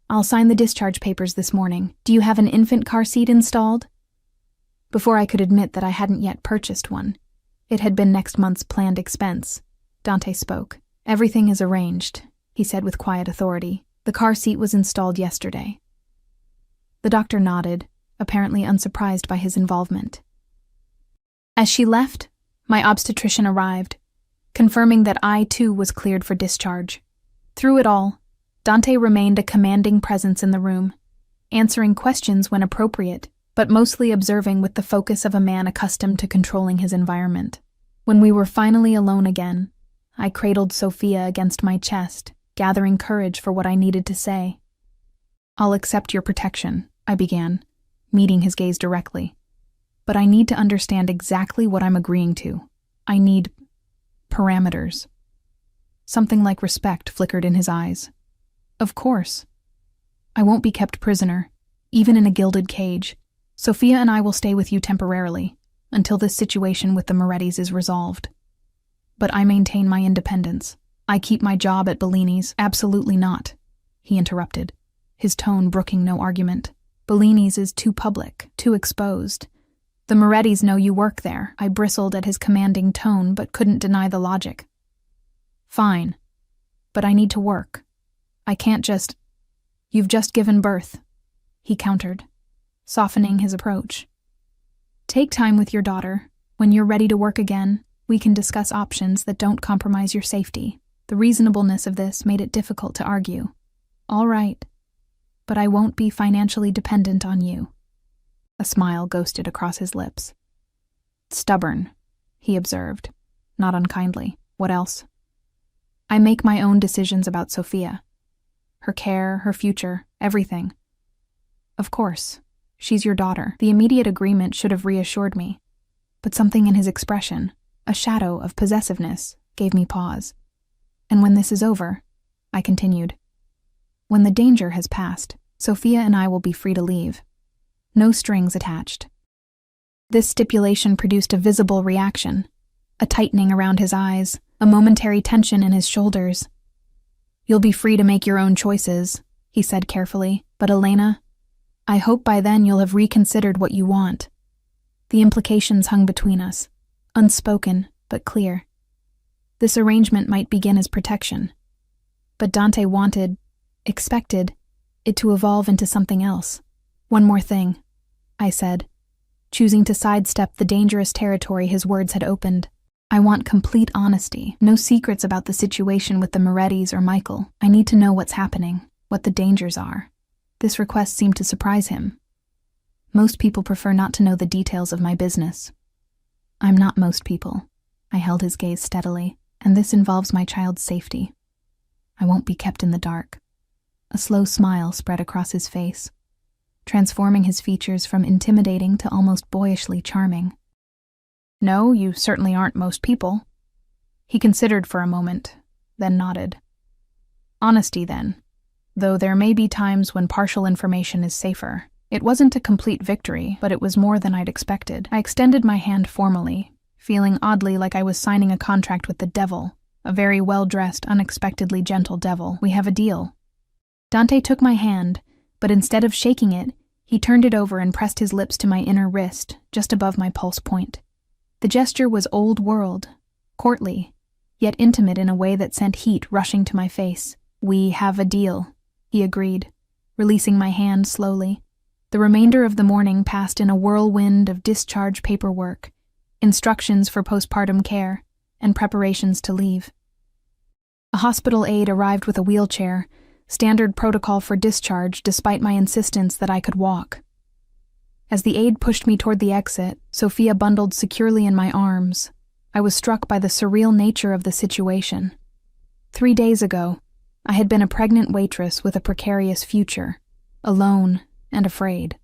I'll sign the discharge papers this morning. Do you have an infant car seat installed?" Before I could admit that I hadn't yet purchased one, It had been next month's planned expense. Dante spoke. Everything is arranged, he said with quiet authority. The car seat was installed yesterday. The doctor nodded, apparently unsurprised by his involvement. As she left, my obstetrician arrived, confirming that I too was cleared for discharge. Through it all, Dante remained a commanding presence in the room, answering questions when appropriate, but mostly observing with the focus of a man accustomed to controlling his environment. When we were finally alone again, I cradled Sophia against my chest, gathering courage for what I needed to say. "I'll accept your protection," I began, meeting his gaze directly. "But I need to understand exactly what I'm agreeing to. I need parameters." Something like respect flickered in his eyes. "Of course. I won't be kept prisoner, even in a gilded cage. Sophia and I will stay with you temporarily, until this situation with the Morettis is resolved. But I maintain my independence. I keep my job at Bellini's." "Absolutely not," he interrupted, his tone brooking no argument. "Bellini's is too public, too exposed. The Morettis know you work there." I bristled at his commanding tone but couldn't deny the logic. "Fine, but I need to work. I can't just—" "You've just given birth," he countered, softening his approach. "Take time with your daughter. When you're ready to work again, we can discuss options that don't compromise your safety." The reasonableness of this made it difficult to argue. "All right, but I won't be financially dependent on you." A smile ghosted across his lips. "Stubborn," he observed, not unkindly. "What else?" "I make my own decisions about Sophia. Her care, her future, everything." "Of course. She's your daughter." The immediate agreement should have reassured me, but something in his expression, a shadow of possessiveness, gave me pause. "And when this is over," I continued, "when the danger has passed, Sophia and I will be free to leave. No strings attached." This stipulation produced a visible reaction, a tightening around his eyes, a momentary tension in his shoulders. "You'll be free to make your own choices," he said carefully, "but Elena, I hope by then you'll have reconsidered what you want." The implications hung between us, unspoken but clear. This arrangement might begin as protection, but Dante expected, it to evolve into something else. "One more thing," I said, choosing to sidestep the dangerous territory his words had opened. "I want complete honesty, no secrets about the situation with the Morettis or Michael. I need to know what's happening, what the dangers are." This request seemed to surprise him. Most people prefer not to know the details of my business. I'm not most people. I held his gaze steadily, and this involves my child's safety. I won't be kept in the dark. A slow smile spread across his face, transforming his features from intimidating to almost boyishly charming. "No, you certainly aren't most people." He considered for a moment, then nodded. "Honesty, then, though there may be times when partial information is safer." It wasn't a complete victory, but it was more than I'd expected. I extended my hand formally, feeling oddly like I was signing a contract with the devil, a very well-dressed, unexpectedly gentle devil. "We have a deal." Dante took my hand, but instead of shaking it, he turned it over and pressed his lips to my inner wrist, just above my pulse point. The gesture was old world, courtly, yet intimate in a way that sent heat rushing to my face. "We have a deal," he agreed, releasing my hand slowly. The remainder of the morning passed in a whirlwind of discharge paperwork, instructions for postpartum care, and preparations to leave. A hospital aide arrived with a wheelchair, standard protocol for discharge despite my insistence that I could walk. As the aide pushed me toward the exit, Sophia bundled securely in my arms, I was struck by the surreal nature of the situation. 3 days ago, I had been a pregnant waitress with a precarious future, alone and afraid.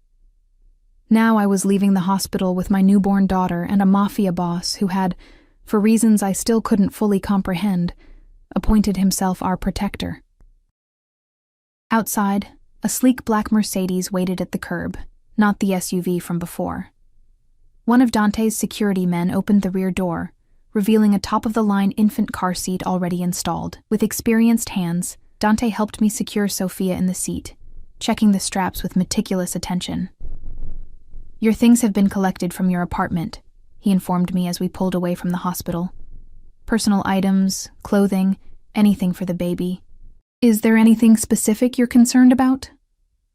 Now I was leaving the hospital with my newborn daughter and a mafia boss who had, for reasons I still couldn't fully comprehend, appointed himself our protector. Outside, a sleek black Mercedes waited at the curb, not the SUV from before. One of Dante's security men opened the rear door, revealing a top-of-the-line infant car seat already installed. With experienced hands, Dante helped me secure Sophia in the seat, checking the straps with meticulous attention. "Your things have been collected from your apartment," he he informed me as we pulled away from the hospital. Personal items, clothing, anything for the baby. Is there anything specific you're concerned about?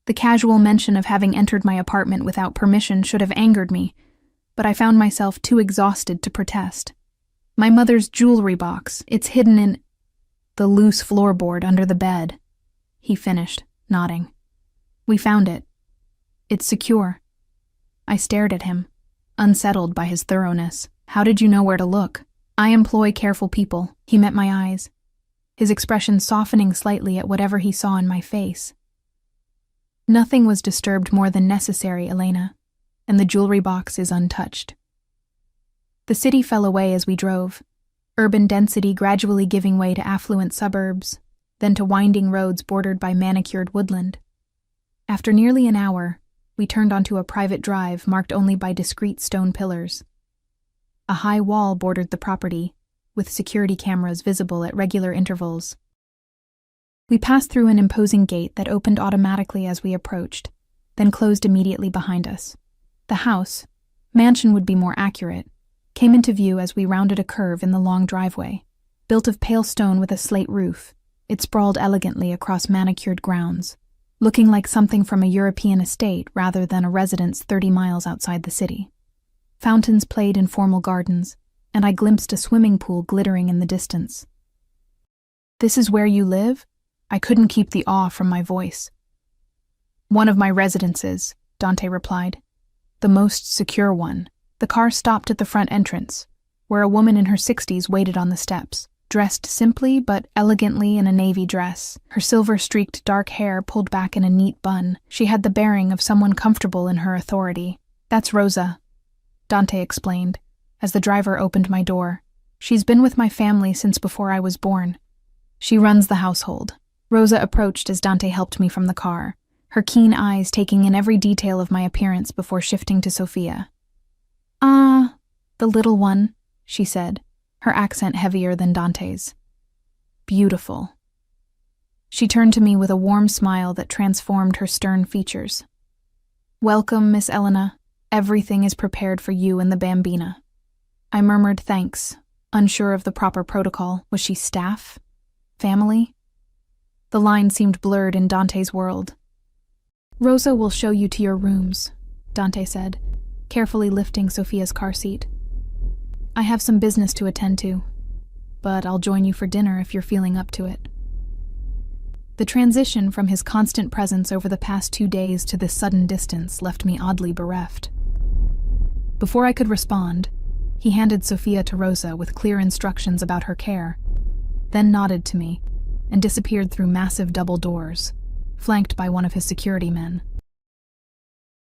The casual mention of having entered my apartment without permission should have angered me, but I found myself too exhausted to protest. My mother's jewelry box, it's hidden in the loose floorboard under the bed, he finished, nodding. We found it. It's secure. I stared at him, unsettled by his thoroughness. How did you know where to look? I employ careful people. He met my eyes, his expression softening slightly at whatever he saw in my face. Nothing was disturbed more than necessary, Elena, and the jewelry box is untouched. The city fell away as we drove, urban density gradually giving way to affluent suburbs, then to winding roads bordered by manicured woodland. After nearly an hour, we turned onto a private drive marked only by discrete stone pillars. A high wall bordered the property, with security cameras visible at regular intervals. We passed through an imposing gate that opened automatically as we approached, then closed immediately behind us. The house, mansion would be more accurate, came into view as we rounded a curve in the long driveway. Built of pale stone with a slate roof, it sprawled elegantly across manicured grounds, looking like something from a European estate rather than a residence 30 miles outside the city. Fountains played in formal gardens, and I glimpsed a swimming pool glittering in the distance. This is where you live? I couldn't keep the awe from my voice. One of my residences, Dante replied. The most secure one. The car stopped at the front entrance, where a woman in her 60s waited on the steps, dressed simply but elegantly in a navy dress, her silver-streaked dark hair pulled back in a neat bun. She had the bearing of someone comfortable in her authority. That's Rosa, Dante explained, as the driver opened my door. She's been with my family since before I was born. She runs the household. Rosa approached as Dante helped me from the car, her keen eyes taking in every detail of my appearance before shifting to Sophia. "Ah, the little one," she said, her accent heavier than Dante's. "Beautiful." She turned to me with a warm smile that transformed her stern features. "Welcome, Miss Elena. Everything is prepared for you and the bambina." I murmured thanks, unsure of the proper protocol. Was she staff? Family? The line seemed blurred in Dante's world. "Rosa will show you to your rooms," Dante said, carefully lifting Sophia's car seat. "I have some business to attend to, but I'll join you for dinner if you're feeling up to it." The transition from his constant presence over the past 2 days to this sudden distance left me oddly bereft. Before I could respond, he handed Sophia to Rosa with clear instructions about her care, then nodded to me and disappeared through massive double doors, flanked by one of his security men.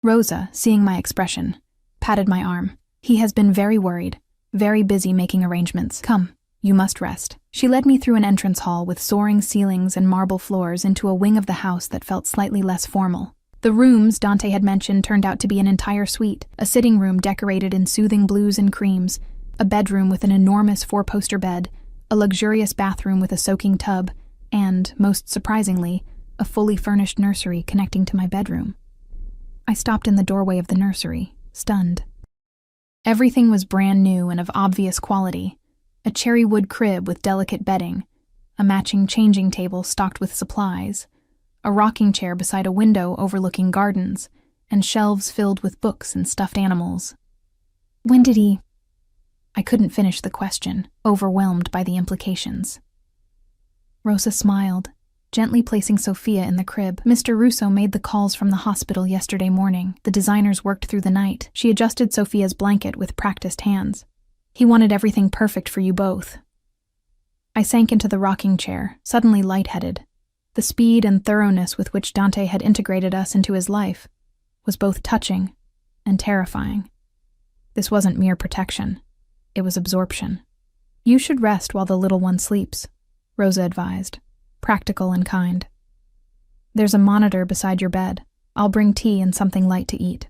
Rosa, seeing my expression, patted my arm. "He has been very worried, very busy making arrangements. Come, you must rest." She led me through an entrance hall with soaring ceilings and marble floors into a wing of the house that felt slightly less formal. The rooms Dante had mentioned turned out to be an entire suite, a sitting room decorated in soothing blues and creams, a bedroom with an enormous 4-poster bed, a luxurious bathroom with a soaking tub, and, most surprisingly, a fully furnished nursery connecting to my bedroom. I stopped in the doorway of the nursery, stunned. Everything was brand new and of obvious quality. A cherry wood crib with delicate bedding, a matching changing table stocked with supplies, a rocking chair beside a window overlooking gardens, and shelves filled with books and stuffed animals. When did he... I couldn't finish the question, overwhelmed by the implications. Rosa smiled, gently placing Sophia in the crib. "Mr. Russo made the calls from the hospital yesterday morning. The designers worked through the night." She adjusted Sophia's blanket with practiced hands. "He wanted everything perfect for you both." I sank into the rocking chair, suddenly lightheaded. The speed and thoroughness with which Dante had integrated us into his life was both touching and terrifying. This wasn't mere protection. It was absorption. "You should rest while the little one sleeps," Rosa advised, practical and kind. "There's a monitor beside your bed. I'll bring tea and something light to eat."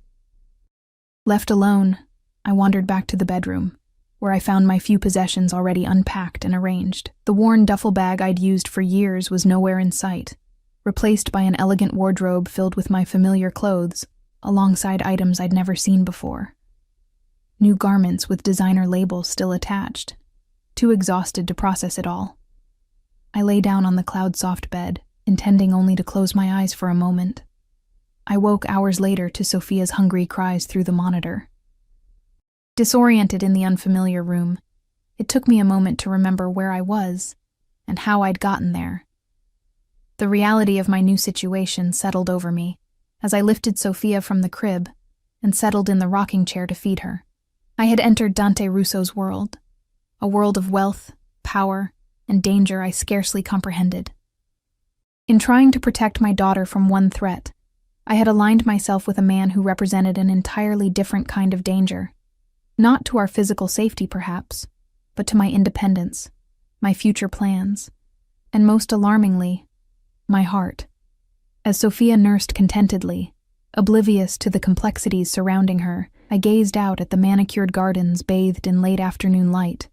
Left alone, I wandered back to the bedroom, where I found my few possessions already unpacked and arranged. The worn duffel bag I'd used for years was nowhere in sight, replaced by an elegant wardrobe filled with my familiar clothes, alongside items I'd never seen before. new garments with designer labels still attached, too exhausted to process it all. I lay down on the cloud-soft bed, intending only to close my eyes for a moment. I woke hours later to Sophia's hungry cries through the monitor. Disoriented in the unfamiliar room, it took me a moment to remember where I was and how I'd gotten there. The reality of my new situation settled over me as I lifted Sophia from the crib and settled in the rocking chair to feed her. I had entered Dante Russo's world, a world of wealth, power, and danger I scarcely comprehended. In trying to protect my daughter from one threat, I had aligned myself with a man who represented an entirely different kind of danger. Not to our physical safety, perhaps, but to my independence, my future plans, and most alarmingly, my heart. As Sophia nursed contentedly, oblivious to the complexities surrounding her, I gazed out at the manicured gardens bathed in late afternoon light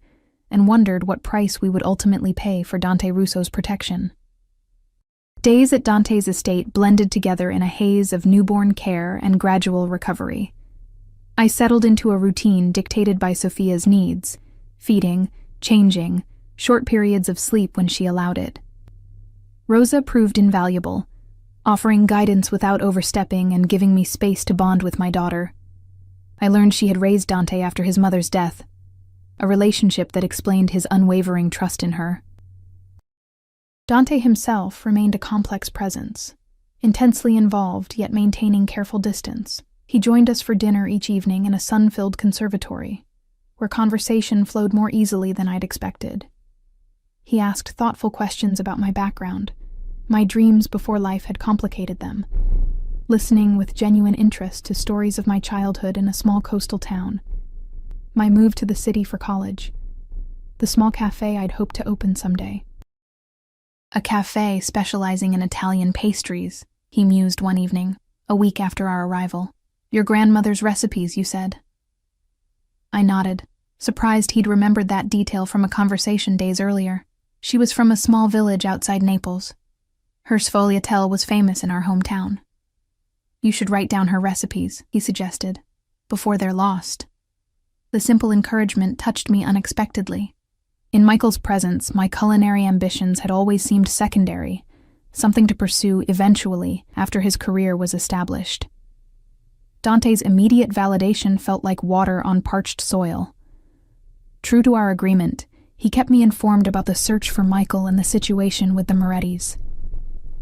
and wondered what price we would ultimately pay for Dante Russo's protection. Days at Dante's estate blended together in a haze of newborn care and gradual recovery. I settled into a routine dictated by Sophia's needs, feeding, changing, short periods of sleep when she allowed it. Rosa proved invaluable, offering guidance without overstepping and giving me space to bond with my daughter. I learned she had raised Dante after his mother's death, a relationship that explained his unwavering trust in her. Dante himself remained a complex presence, intensely involved yet maintaining careful distance. He joined us for dinner each evening in a sun-filled conservatory, where conversation flowed more easily than I'd expected. He asked thoughtful questions about my background, my dreams before life had complicated them, listening with genuine interest to stories of my childhood in a small coastal town, my move to the city for college, the small cafe I'd hoped to open someday. A cafe specializing in Italian pastries, he mused one evening, a week after our arrival. Your grandmother's recipes, you said. I nodded, surprised he'd remembered that detail from a conversation days earlier. She was from a small village outside Naples. Her sfogliatelle was famous in our hometown. You should write down her recipes, he suggested, before they're lost. The simple encouragement touched me unexpectedly. In Michael's presence, my culinary ambitions had always seemed secondary, something to pursue eventually after his career was established. Dante's immediate validation felt like water on parched soil. True to our agreement, he kept me informed about the search for Michael and the situation with the Morettis.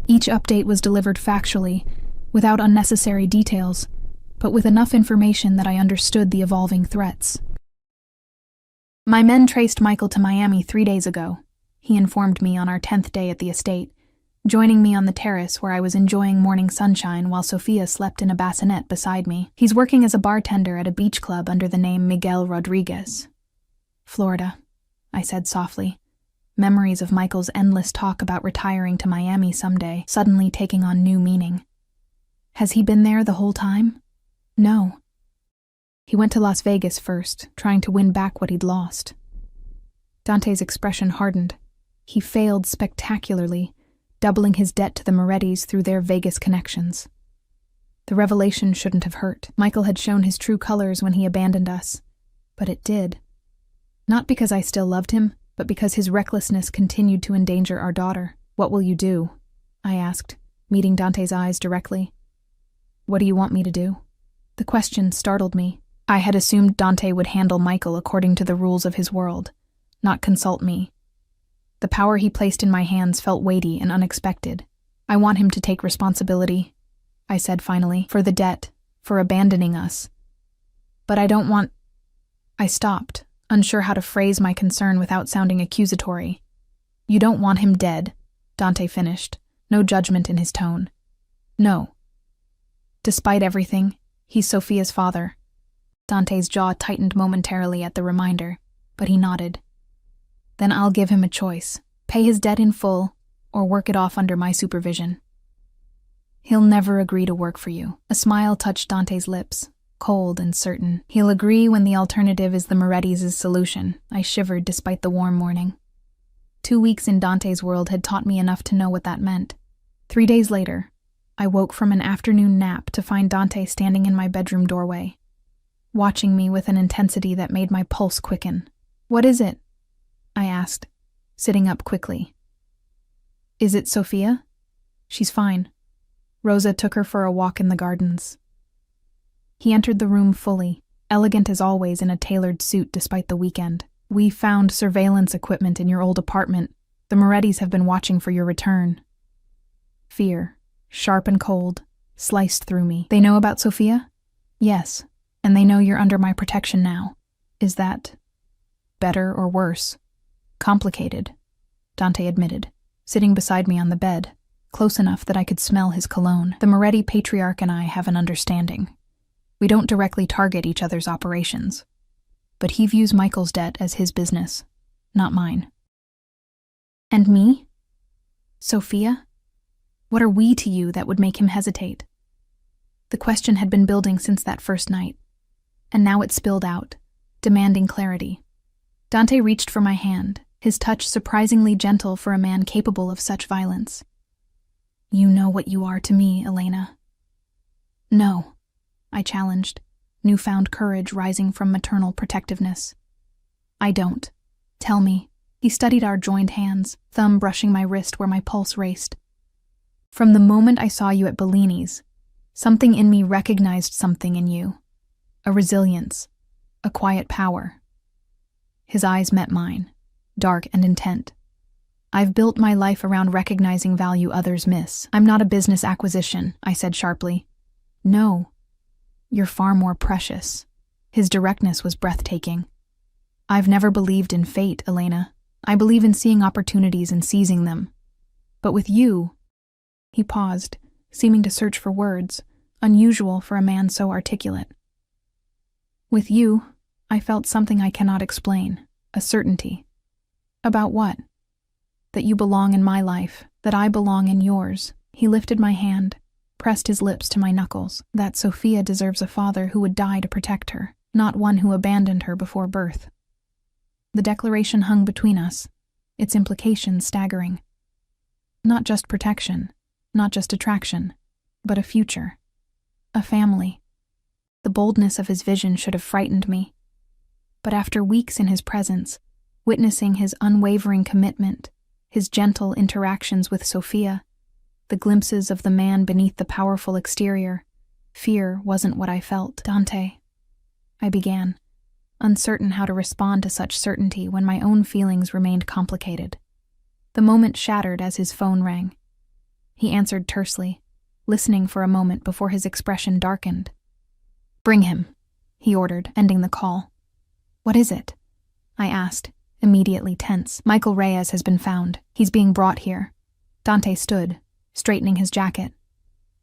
Each update was delivered factually, without unnecessary details, but with enough information that I understood the evolving threats. My men traced Michael to Miami 3 days ago, he informed me on our 10th day at the estate, joining me on the terrace where I was enjoying morning sunshine while Sophia slept in a bassinet beside me. He's working as a bartender at a beach club under the name Miguel Rodriguez. Florida, I said softly, memories of Michael's endless talk about retiring to Miami someday suddenly taking on new meaning. Has he been there the whole time? No. He went to Las Vegas first, trying to win back what he'd lost. Dante's expression hardened. He failed spectacularly, doubling his debt to the Morettis through their Vegas connections. The revelation shouldn't have hurt. Michael had shown his true colors when he abandoned us, but it did. Not because I still loved him, but because his recklessness continued to endanger our daughter. What will you do? I asked, meeting Dante's eyes directly. What do you want me to do? The question startled me. I had assumed Dante would handle Michael according to the rules of his world, not consult me. The power he placed in my hands felt weighty and unexpected. I want him to take responsibility, I said finally, for the debt, for abandoning us. But I don't want... I stopped, unsure how to phrase my concern without sounding accusatory. You don't want him dead, Dante finished, no judgment in his tone. No. Despite everything, he's Sophia's father. Dante's jaw tightened momentarily at the reminder, but he nodded. Then I'll give him a choice, pay his debt in full, or work it off under my supervision. He'll never agree to work for you. A smile touched Dante's lips, cold and certain. He'll agree when the alternative is the Morettis' solution. I shivered despite the warm morning. 2 weeks in Dante's world had taught me enough to know what that meant. 3 days later, I woke from an afternoon nap to find Dante standing in my bedroom doorway. watching me with an intensity that made my pulse quicken. "What is it?" I asked, sitting up quickly. "Is it Sophia?" "She's fine. Rosa took her for a walk in the gardens." He entered the room fully, elegant as always in a tailored suit despite the weekend. "We found surveillance equipment in your old apartment. The Morettis have been watching for your return." Fear, sharp and cold, sliced through me. "They know about Sophia?" "Yes, and they know you're under my protection now." "Is that better or worse?" "Complicated," Dante admitted, sitting beside me on the bed, close enough that I could smell his cologne. "The Moretti patriarch and I have an understanding. We don't directly target each other's operations, but he views Michael's debt as his business, not mine." "And me? Sophia? What are we to you that would make him hesitate?" The question had been building since that first night, and now it spilled out, demanding clarity. Dante reached for my hand, his touch surprisingly gentle for a man capable of such violence. "You know what you are to me, Elena." "No," I challenged, newfound courage rising from maternal protectiveness. "I don't. Tell me." He studied our joined hands, thumb brushing my wrist where my pulse raced. "From the moment I saw you at Bellini's, something in me recognized something in you. A resilience, a quiet power." His eyes met mine, dark and intent. "I've built my life around recognizing value others miss. I'm not a business acquisition," I said sharply. "No, you're far more precious." His directness was breathtaking. "I've never believed in fate, Elena. I believe in seeing opportunities and seizing them. But with you—" He paused, seeming to search for words, unusual for a man so articulate. "With you, I felt something I cannot explain, a certainty." "About what?" "That you belong in my life, that I belong in yours." He lifted my hand, pressed his lips to my knuckles. "That Sophia deserves a father who would die to protect her, not one who abandoned her before birth." The declaration hung between us, its implications staggering. Not just protection, not just attraction, but a future, a family. The boldness of his vision should have frightened me. But after weeks in his presence, witnessing his unwavering commitment, his gentle interactions with Sophia, the glimpses of the man beneath the powerful exterior, fear wasn't what I felt. "Dante," I began, uncertain how to respond to such certainty when my own feelings remained complicated. The moment shattered as his phone rang. He answered tersely, listening for a moment before his expression darkened. "Bring him," he ordered, ending the call. "What is it?" I asked, immediately tense. "Michael Reyes has been found. He's being brought here." Dante stood, straightening his jacket.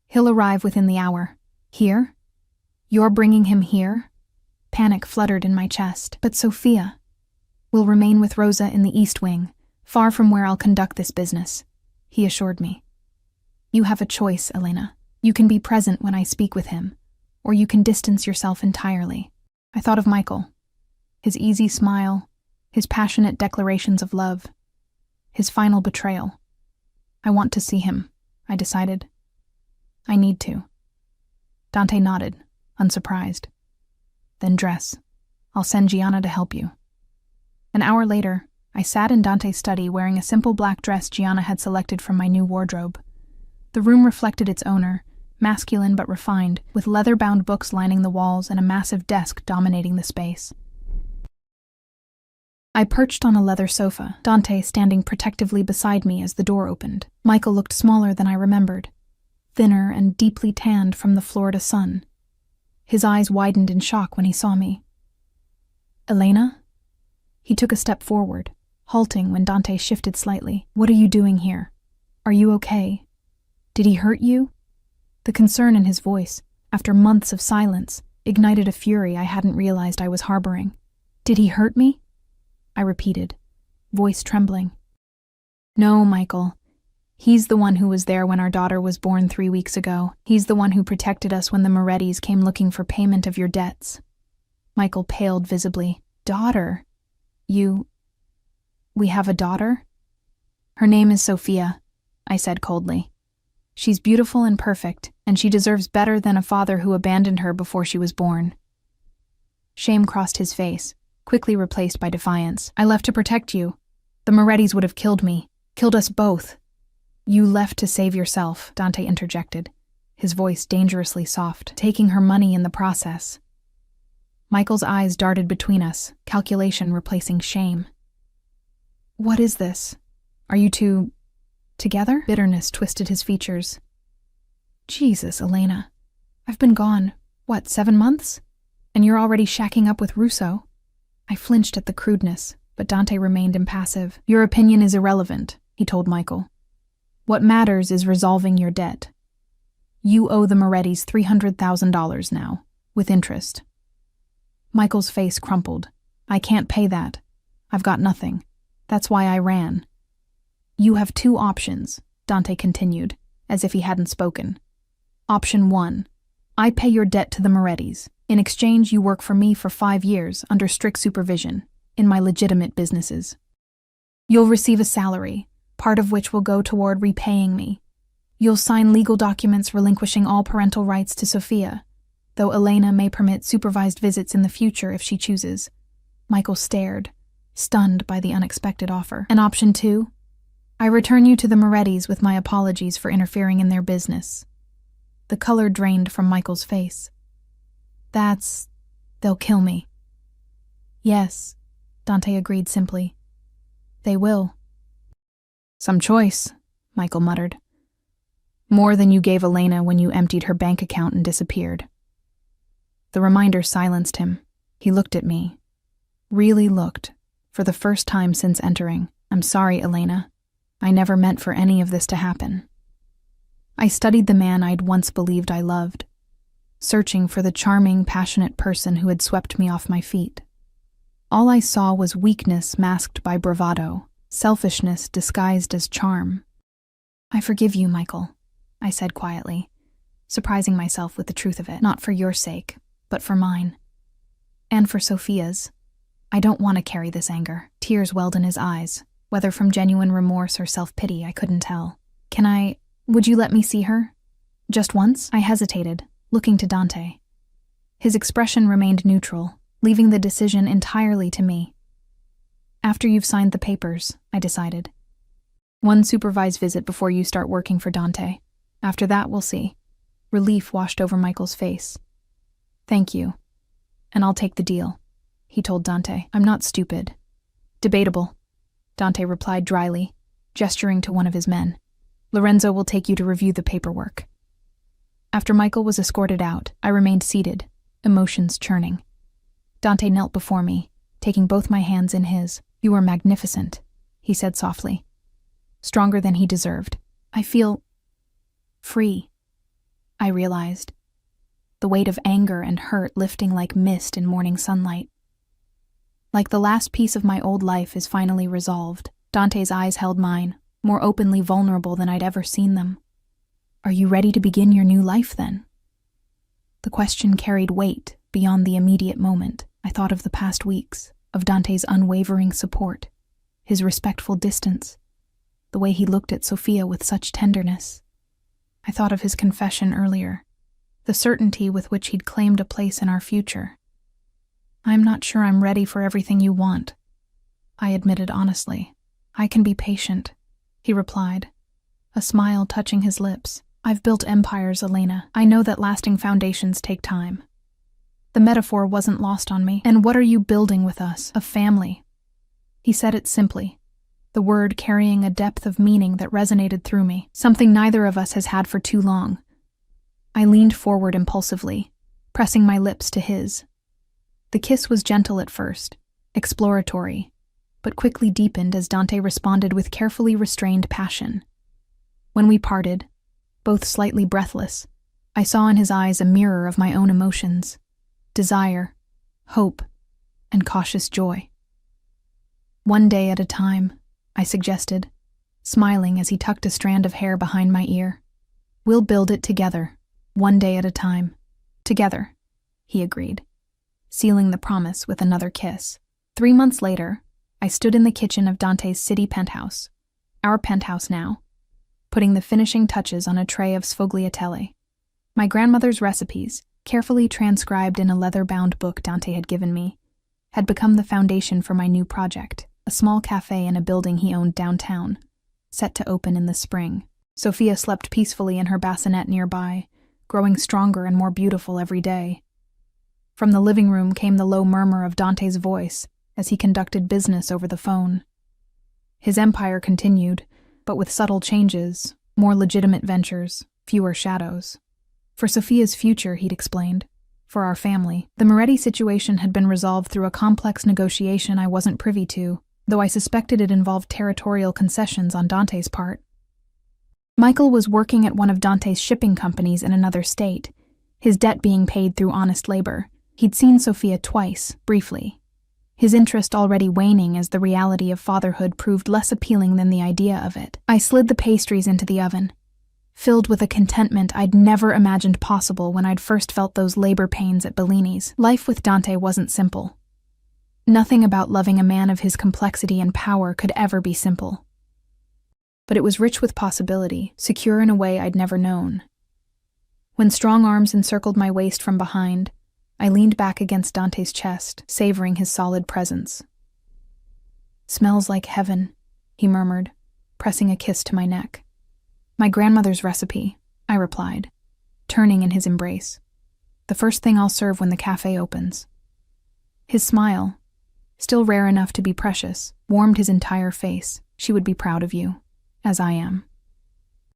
"He'll arrive within the hour." "Here? You're bringing him here?" Panic fluttered in my chest. "But Sophia will remain with Rosa in the East Wing, far from where I'll conduct this business," he assured me. "You have a choice, Elena. You can be present when I speak with him, or you can distance yourself entirely." I thought of Michael, his easy smile, his passionate declarations of love, his final betrayal. "I want to see him," I decided. "I need to." Dante nodded, unsurprised. "Then dress. I'll send Gianna to help you." An hour later, I sat in Dante's study wearing a simple black dress Gianna had selected from my new wardrobe. The room reflected its owner, masculine but refined, with leather-bound books lining the walls and a massive desk dominating the space. I perched on a leather sofa, Dante standing protectively beside me as the door opened. Michael looked smaller than I remembered, thinner and deeply tanned from the Florida sun. His eyes widened in shock when he saw me. "Elena?" He took a step forward, halting when Dante shifted slightly. "What are you doing here? Are you okay? Did he hurt you?" The concern in his voice, after months of silence, ignited a fury I hadn't realized I was harboring. "Did he hurt me?" I repeated, voice trembling. "No, Michael. He's the one who was there when our daughter was born 3 weeks ago. He's the one who protected us when the Morettis came looking for payment of your debts." Michael paled visibly. "Daughter? We have a daughter?" "Her name is Sophia," I said coldly. "She's beautiful and perfect, and she deserves better than a father who abandoned her before she was born." Shame crossed his face, quickly replaced by defiance. I left to protect you. The Morettis would have killed me. Killed us both. You left to save yourself, Dante interjected, his voice dangerously soft, taking her money in the process. Michael's eyes darted between us, calculation replacing shame. What is this? Are you two together? Bitterness twisted his features. Jesus, Elena. I've been gone, 7 months? And you're already shacking up with Russo? I flinched at the crudeness, but Dante remained impassive. Your opinion is irrelevant, he told Michael. What matters is resolving your debt. You owe the Morettis $300,000 now, with interest. Michael's face crumpled. I can't pay that. I've got nothing. That's why I ran. You have 2 options, Dante continued, as if he hadn't spoken. Option 1. I pay your debt to the Morettis. In exchange, you work for me for 5 years under strict supervision, in my legitimate businesses. You'll receive a salary, part of which will go toward repaying me. You'll sign legal documents relinquishing all parental rights to Sophia, though Elena may permit supervised visits in the future if she chooses. Michael stared, stunned by the unexpected offer. And option 2? I return you to the Morettis with my apologies for interfering in their business. The color drained from Michael's face. They'll kill me. Yes, Dante agreed simply. They will. Some choice, Michael muttered. More than you gave Elena when you emptied her bank account and disappeared. The reminder silenced him. He looked at me. Really looked, for the first time since entering. I'm sorry, Elena. I never meant for any of this to happen. I studied the man I'd once believed I loved, searching for the charming, passionate person who had swept me off my feet. All I saw was weakness masked by bravado, selfishness disguised as charm. I forgive you, Michael, I said quietly, surprising myself with the truth of it. Not for your sake, but for mine. And for Sophia's. I don't want to carry this anger. Tears welled in his eyes, whether from genuine remorse or self-pity, I couldn't tell. Would you let me see her? Just once? I hesitated, looking to Dante. His expression remained neutral, leaving the decision entirely to me. After you've signed the papers, I decided. 1 supervised visit before you start working for Dante. After that, we'll see. Relief washed over Michael's face. Thank you. And I'll take the deal, he told Dante. I'm not stupid. Debatable, Dante replied dryly, gesturing to one of his men. Lorenzo will take you to review the paperwork. After Michael was escorted out, I remained seated, emotions churning. Dante knelt before me, taking both my hands in his. You are magnificent, he said softly. Stronger than he deserved. I feel free, I realized, the weight of anger and hurt lifting like mist in morning sunlight. Like the last piece of my old life is finally resolved, Dante's eyes held mine, more openly vulnerable than I'd ever seen them. Are you ready to begin your new life, then? The question carried weight beyond the immediate moment. I thought of the past weeks, of Dante's unwavering support, his respectful distance, the way he looked at Sophia with such tenderness. I thought of his confession earlier, the certainty with which he'd claimed a place in our future. I'm not sure I'm ready for everything you want, I admitted honestly. I can be patient, he replied, a smile touching his lips. I've built empires, Elena. I know that lasting foundations take time. The metaphor wasn't lost on me. And what are you building with us? A family. He said it simply, the word carrying a depth of meaning that resonated through me, something neither of us has had for too long. I leaned forward impulsively, pressing my lips to his. The kiss was gentle at first, exploratory, but quickly deepened as Dante responded with carefully restrained passion. When we parted, both slightly breathless, I saw in his eyes a mirror of my own emotions, desire, hope, and cautious joy. One day at a time, I suggested, smiling as he tucked a strand of hair behind my ear. We'll build it together, one day at a time. Together, he agreed, sealing the promise with another kiss. 3 months later, I stood in the kitchen of Dante's city penthouse, our penthouse now, putting the finishing touches on a tray of sfogliatelle, my grandmother's recipes, carefully transcribed in a leather-bound book Dante had given me, had become the foundation for my new project, a small cafe in a building he owned downtown, set to open in the spring. Sophia slept peacefully in her bassinet nearby, growing stronger and more beautiful every day. From the living room came the low murmur of Dante's voice as he conducted business over the phone. His empire continued, but with subtle changes, more legitimate ventures, fewer shadows. For Sophia's future, he'd explained. For our family. The Moretti situation had been resolved through a complex negotiation I wasn't privy to, though I suspected it involved territorial concessions on Dante's part. Michael was working at one of Dante's shipping companies in another state, his debt being paid through honest labor. He'd seen Sophia twice, briefly. His interest already waning as the reality of fatherhood proved less appealing than the idea of it. I slid the pastries into the oven, filled with a contentment I'd never imagined possible when I'd first felt those labor pains at Bellini's. Life with Dante wasn't simple. Nothing about loving a man of his complexity and power could ever be simple. But it was rich with possibility, secure in a way I'd never known. When strong arms encircled my waist from behind, I leaned back against Dante's chest, savoring his solid presence. "Smells like heaven," he murmured, pressing a kiss to my neck. "My grandmother's recipe," I replied, turning in his embrace. "The first thing I'll serve when the cafe opens." His smile, still rare enough to be precious, warmed his entire face. "She would be proud of you, as I am."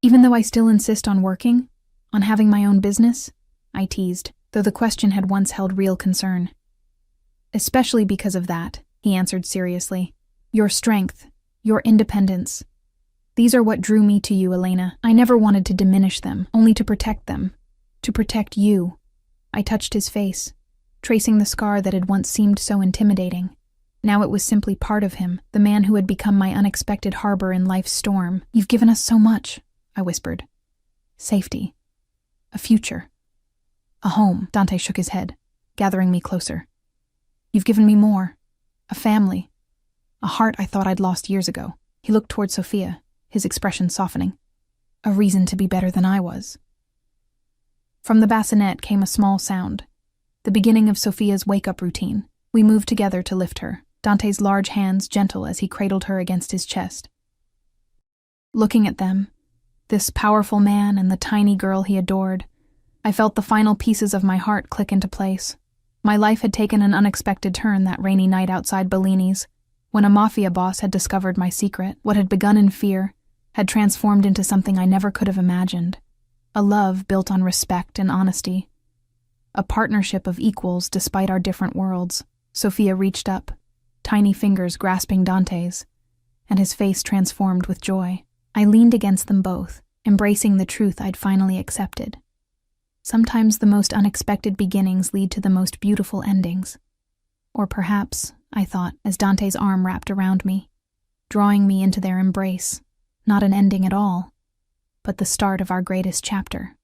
"Even though I still insist on working, on having my own business?" I teased, though the question had once held real concern. "Especially because of that," he answered seriously. "Your strength, your independence. These are what drew me to you, Elena. I never wanted to diminish them, only to protect them. To protect you." I touched his face, tracing the scar that had once seemed so intimidating. Now it was simply part of him, the man who had become my unexpected harbor in life's storm. "You've given us so much," I whispered. "Safety. A future. A home." Dante shook his head, gathering me closer. "You've given me more. A family. A heart I thought I'd lost years ago." He looked toward Sophia, his expression softening. "A reason to be better than I was." From the bassinet came a small sound, the beginning of Sophia's wake-up routine. We moved together to lift her, Dante's large hands gentle as he cradled her against his chest. Looking at them, this powerful man and the tiny girl he adored, I felt the final pieces of my heart click into place. My life had taken an unexpected turn that rainy night outside Bellini's, when a mafia boss had discovered my secret. What had begun in fear had transformed into something I never could have imagined. A love built on respect and honesty. A partnership of equals despite our different worlds. Sophia reached up, tiny fingers grasping Dante's, and his face transformed with joy. I leaned against them both, embracing the truth I'd finally accepted. Sometimes the most unexpected beginnings lead to the most beautiful endings. Or perhaps, I thought, as Dante's arm wrapped around me, drawing me into their embrace, not an ending at all, but the start of our greatest chapter.